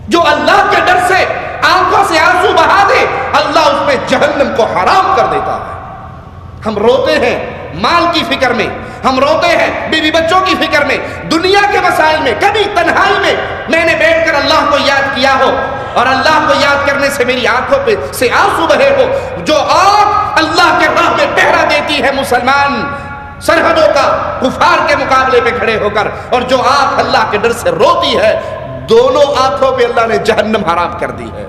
جو اللہ کے ڈر سے آنکھوں سے آنسو بہا دے, اللہ اس پہ جہنم کو حرام کر دیتا ہے. ہم روتے ہیں مال کی فکر میں, ہم روتے ہیں بیوی بچوں کی فکر میں, دنیا کے مسائل میں. کبھی تنہائی میں نے بیٹھ کر اللہ کو یاد کیا ہو, اور اللہ کو یاد کرنے سے میری آنکھوں پہ سے آنسو بہے ہو. جو آنکھ اللہ کے راہ میں پہرا دیتی ہے مسلمان سرحدوں کا کفار کے مقابلے پہ کھڑے ہو کر, اور جو آنکھ اللہ کے ڈر سے روتی ہے, دونوں آنکھوں پہ اللہ نے جہنم حرام کر دی ہے.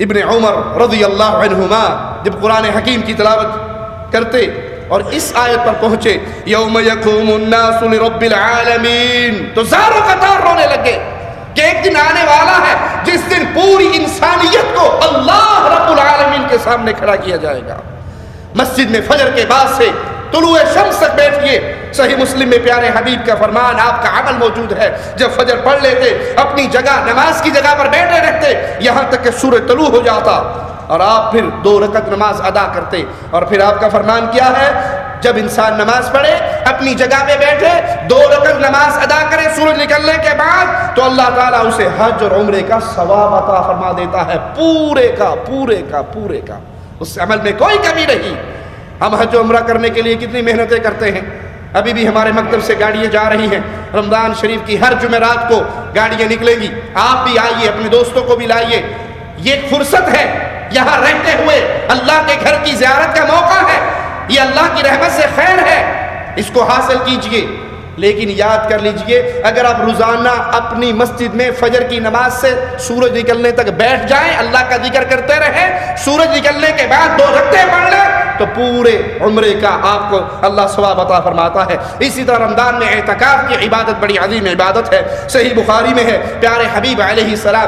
ابن عمر رضی اللہ عنہما جب قرآن حکیم کی تلاوت کرتے اور اس آیت پر پہنچے یوم یقوم الناس لرب العالمین, تو زاروں قطار رونے لگے کہ ایک دن آنے والا ہے جس دن پوری انسانیت کو اللہ رب العالمین کے سامنے کھڑا کیا جائے گا. مسجد میں فجر کے بعد سے طلوع شمس تک بیٹھیے. صحیح مسلم میں پیارے حبیب کا فرمان, آپ کا عمل موجود ہے, جب فجر پڑھ لیتے اپنی جگہ نماز کی جگہ پر بیٹھے رہتے یہاں تک کہ سورج طلوع ہو جاتا, اور آپ پھر 2 رکعت نماز ادا کرتے. اور پھر آپ کا فرمان کیا ہے, جب انسان نماز پڑھے اپنی جگہ پہ بیٹھے 2 رکعت نماز ادا کرے سورج نکلنے کے بعد, تو اللہ تعالیٰ اسے حج اور عمرے کا ثواب عطا فرما دیتا ہے, پورے کا پورے کا پورے کا. اس عمل میں کوئی کمی نہیں. ہم حج و عمرہ کرنے کے لیے کتنی محنتیں کرتے ہیں. ابھی بھی ہمارے مکتب سے گاڑیاں جا رہی ہیں, رمضان شریف کی ہر جمعرات کو گاڑیاں نکلیں گی. آپ بھی آئیے, اپنے دوستوں کو بھی لائیے. یہ ایک فرصت ہے, یہاں رہتے ہوئے اللہ کے گھر کی زیارت کا موقع ہے, یہ اللہ کی رحمت سے خیر ہے, اس کو حاصل کیجئے. لیکن یاد کر لیجئے, اگر آپ روزانہ اپنی مسجد میں فجر کی نماز سے سورج نکلنے تک بیٹھ جائیں, اللہ کا ذکر کرتے رہیں, سورج نکلنے کے بعد 2 رکعتیں پڑھ لیں, تو پورے عمرے کا آپ کو اللہ ثواب عطا فرماتا ہے. اسی طرح رمضان میں اعتکاف کی عبادت بڑی عظیم عبادت ہے. صحیح بخاری میں ہے, پیارے حبیب علیہ السلام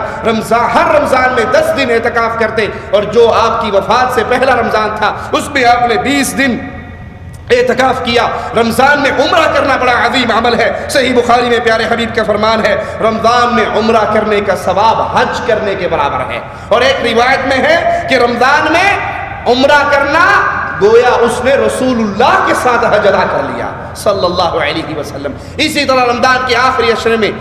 ہر رمضان میں 10 دن اعتکاف کرتے, اور جو آپ کی وفات سے پہلا رمضان تھا اس میں آپ نے 20 دن اعتکاف کیا. رمضان میں عمرہ کرنا بڑا عظیم عمل ہے. صحیح بخاری میں پیارے حبیب کا فرمان ہے, رمضان میں عمرہ کرنے کا ثواب حج کرنے کے برابر ہے. اور ایک روایت میں ہے کہ رمضان میں عمرہ کرنا گویا اس نے رسول اللہ کے ساتھ حج ادا کر لیا صلی اللہ علیہ وسلم. اسی طرح رمضان کے آخری عشرے میں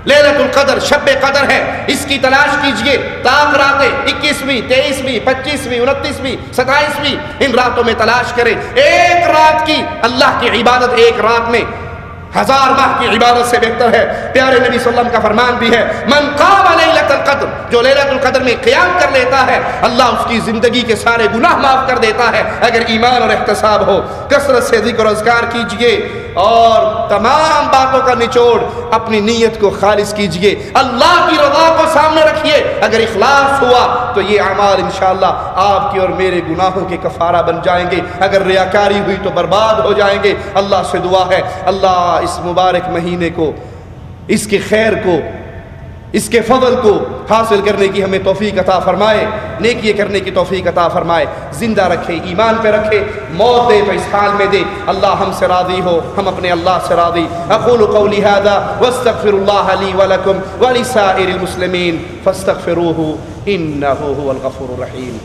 لیلۃ القدر, شب قدر ہے, اس کی تلاش کیجئے. تاک راتیں 21ویں 23ویں 25ویں 29ویں 27ویں ان راتوں میں تلاش کریں. ایک رات کی اللہ کی عبادت ایک رات میں 1000 ماہ کی عبادت سے بہتر ہے. پیارے نبی صلی اللہ علیہ وسلم کا فرمان بھی ہے, من قام لیلۃ القدر, جو لیلۃ القدر میں قیام کر لیتا ہے اللہ اس کی زندگی کے سارے گناہ معاف کر دیتا ہے, اگر ایمان اور احتساب ہو. کثرت سے ذکر و اذکار کیجئے, اور تمام باتوں کا نچوڑ اپنی نیت کو خالص کیجئے, اللہ کی رضا کو سامنے رکھیے. اگر اخلاص ہوا تو یہ اعمال انشاءاللہ آپ کے اور میرے گناہوں کے کفارہ بن جائیں گے. اگر ریاکاری ہوئی تو برباد ہو جائیں گے. اللہ سے دعا ہے, اللہ اس مبارک مہینے کو, اس کے خیر کو, اس کے فضل کو حاصل کرنے کی ہمیں توفیق عطا فرمائے, نیکی کرنے کی توفیق عطا فرمائے, زندہ رکھے, ایمان پہ رکھے, موت دے تو اس حال میں دے. اللہ ہم سے راضی ہو, ہم اپنے اللہ سے راضی. اقول قولی هذا واستغفر الله لي ولكم ولسائر المسلمين فاستغفروه انه هو الغفور الرحيم.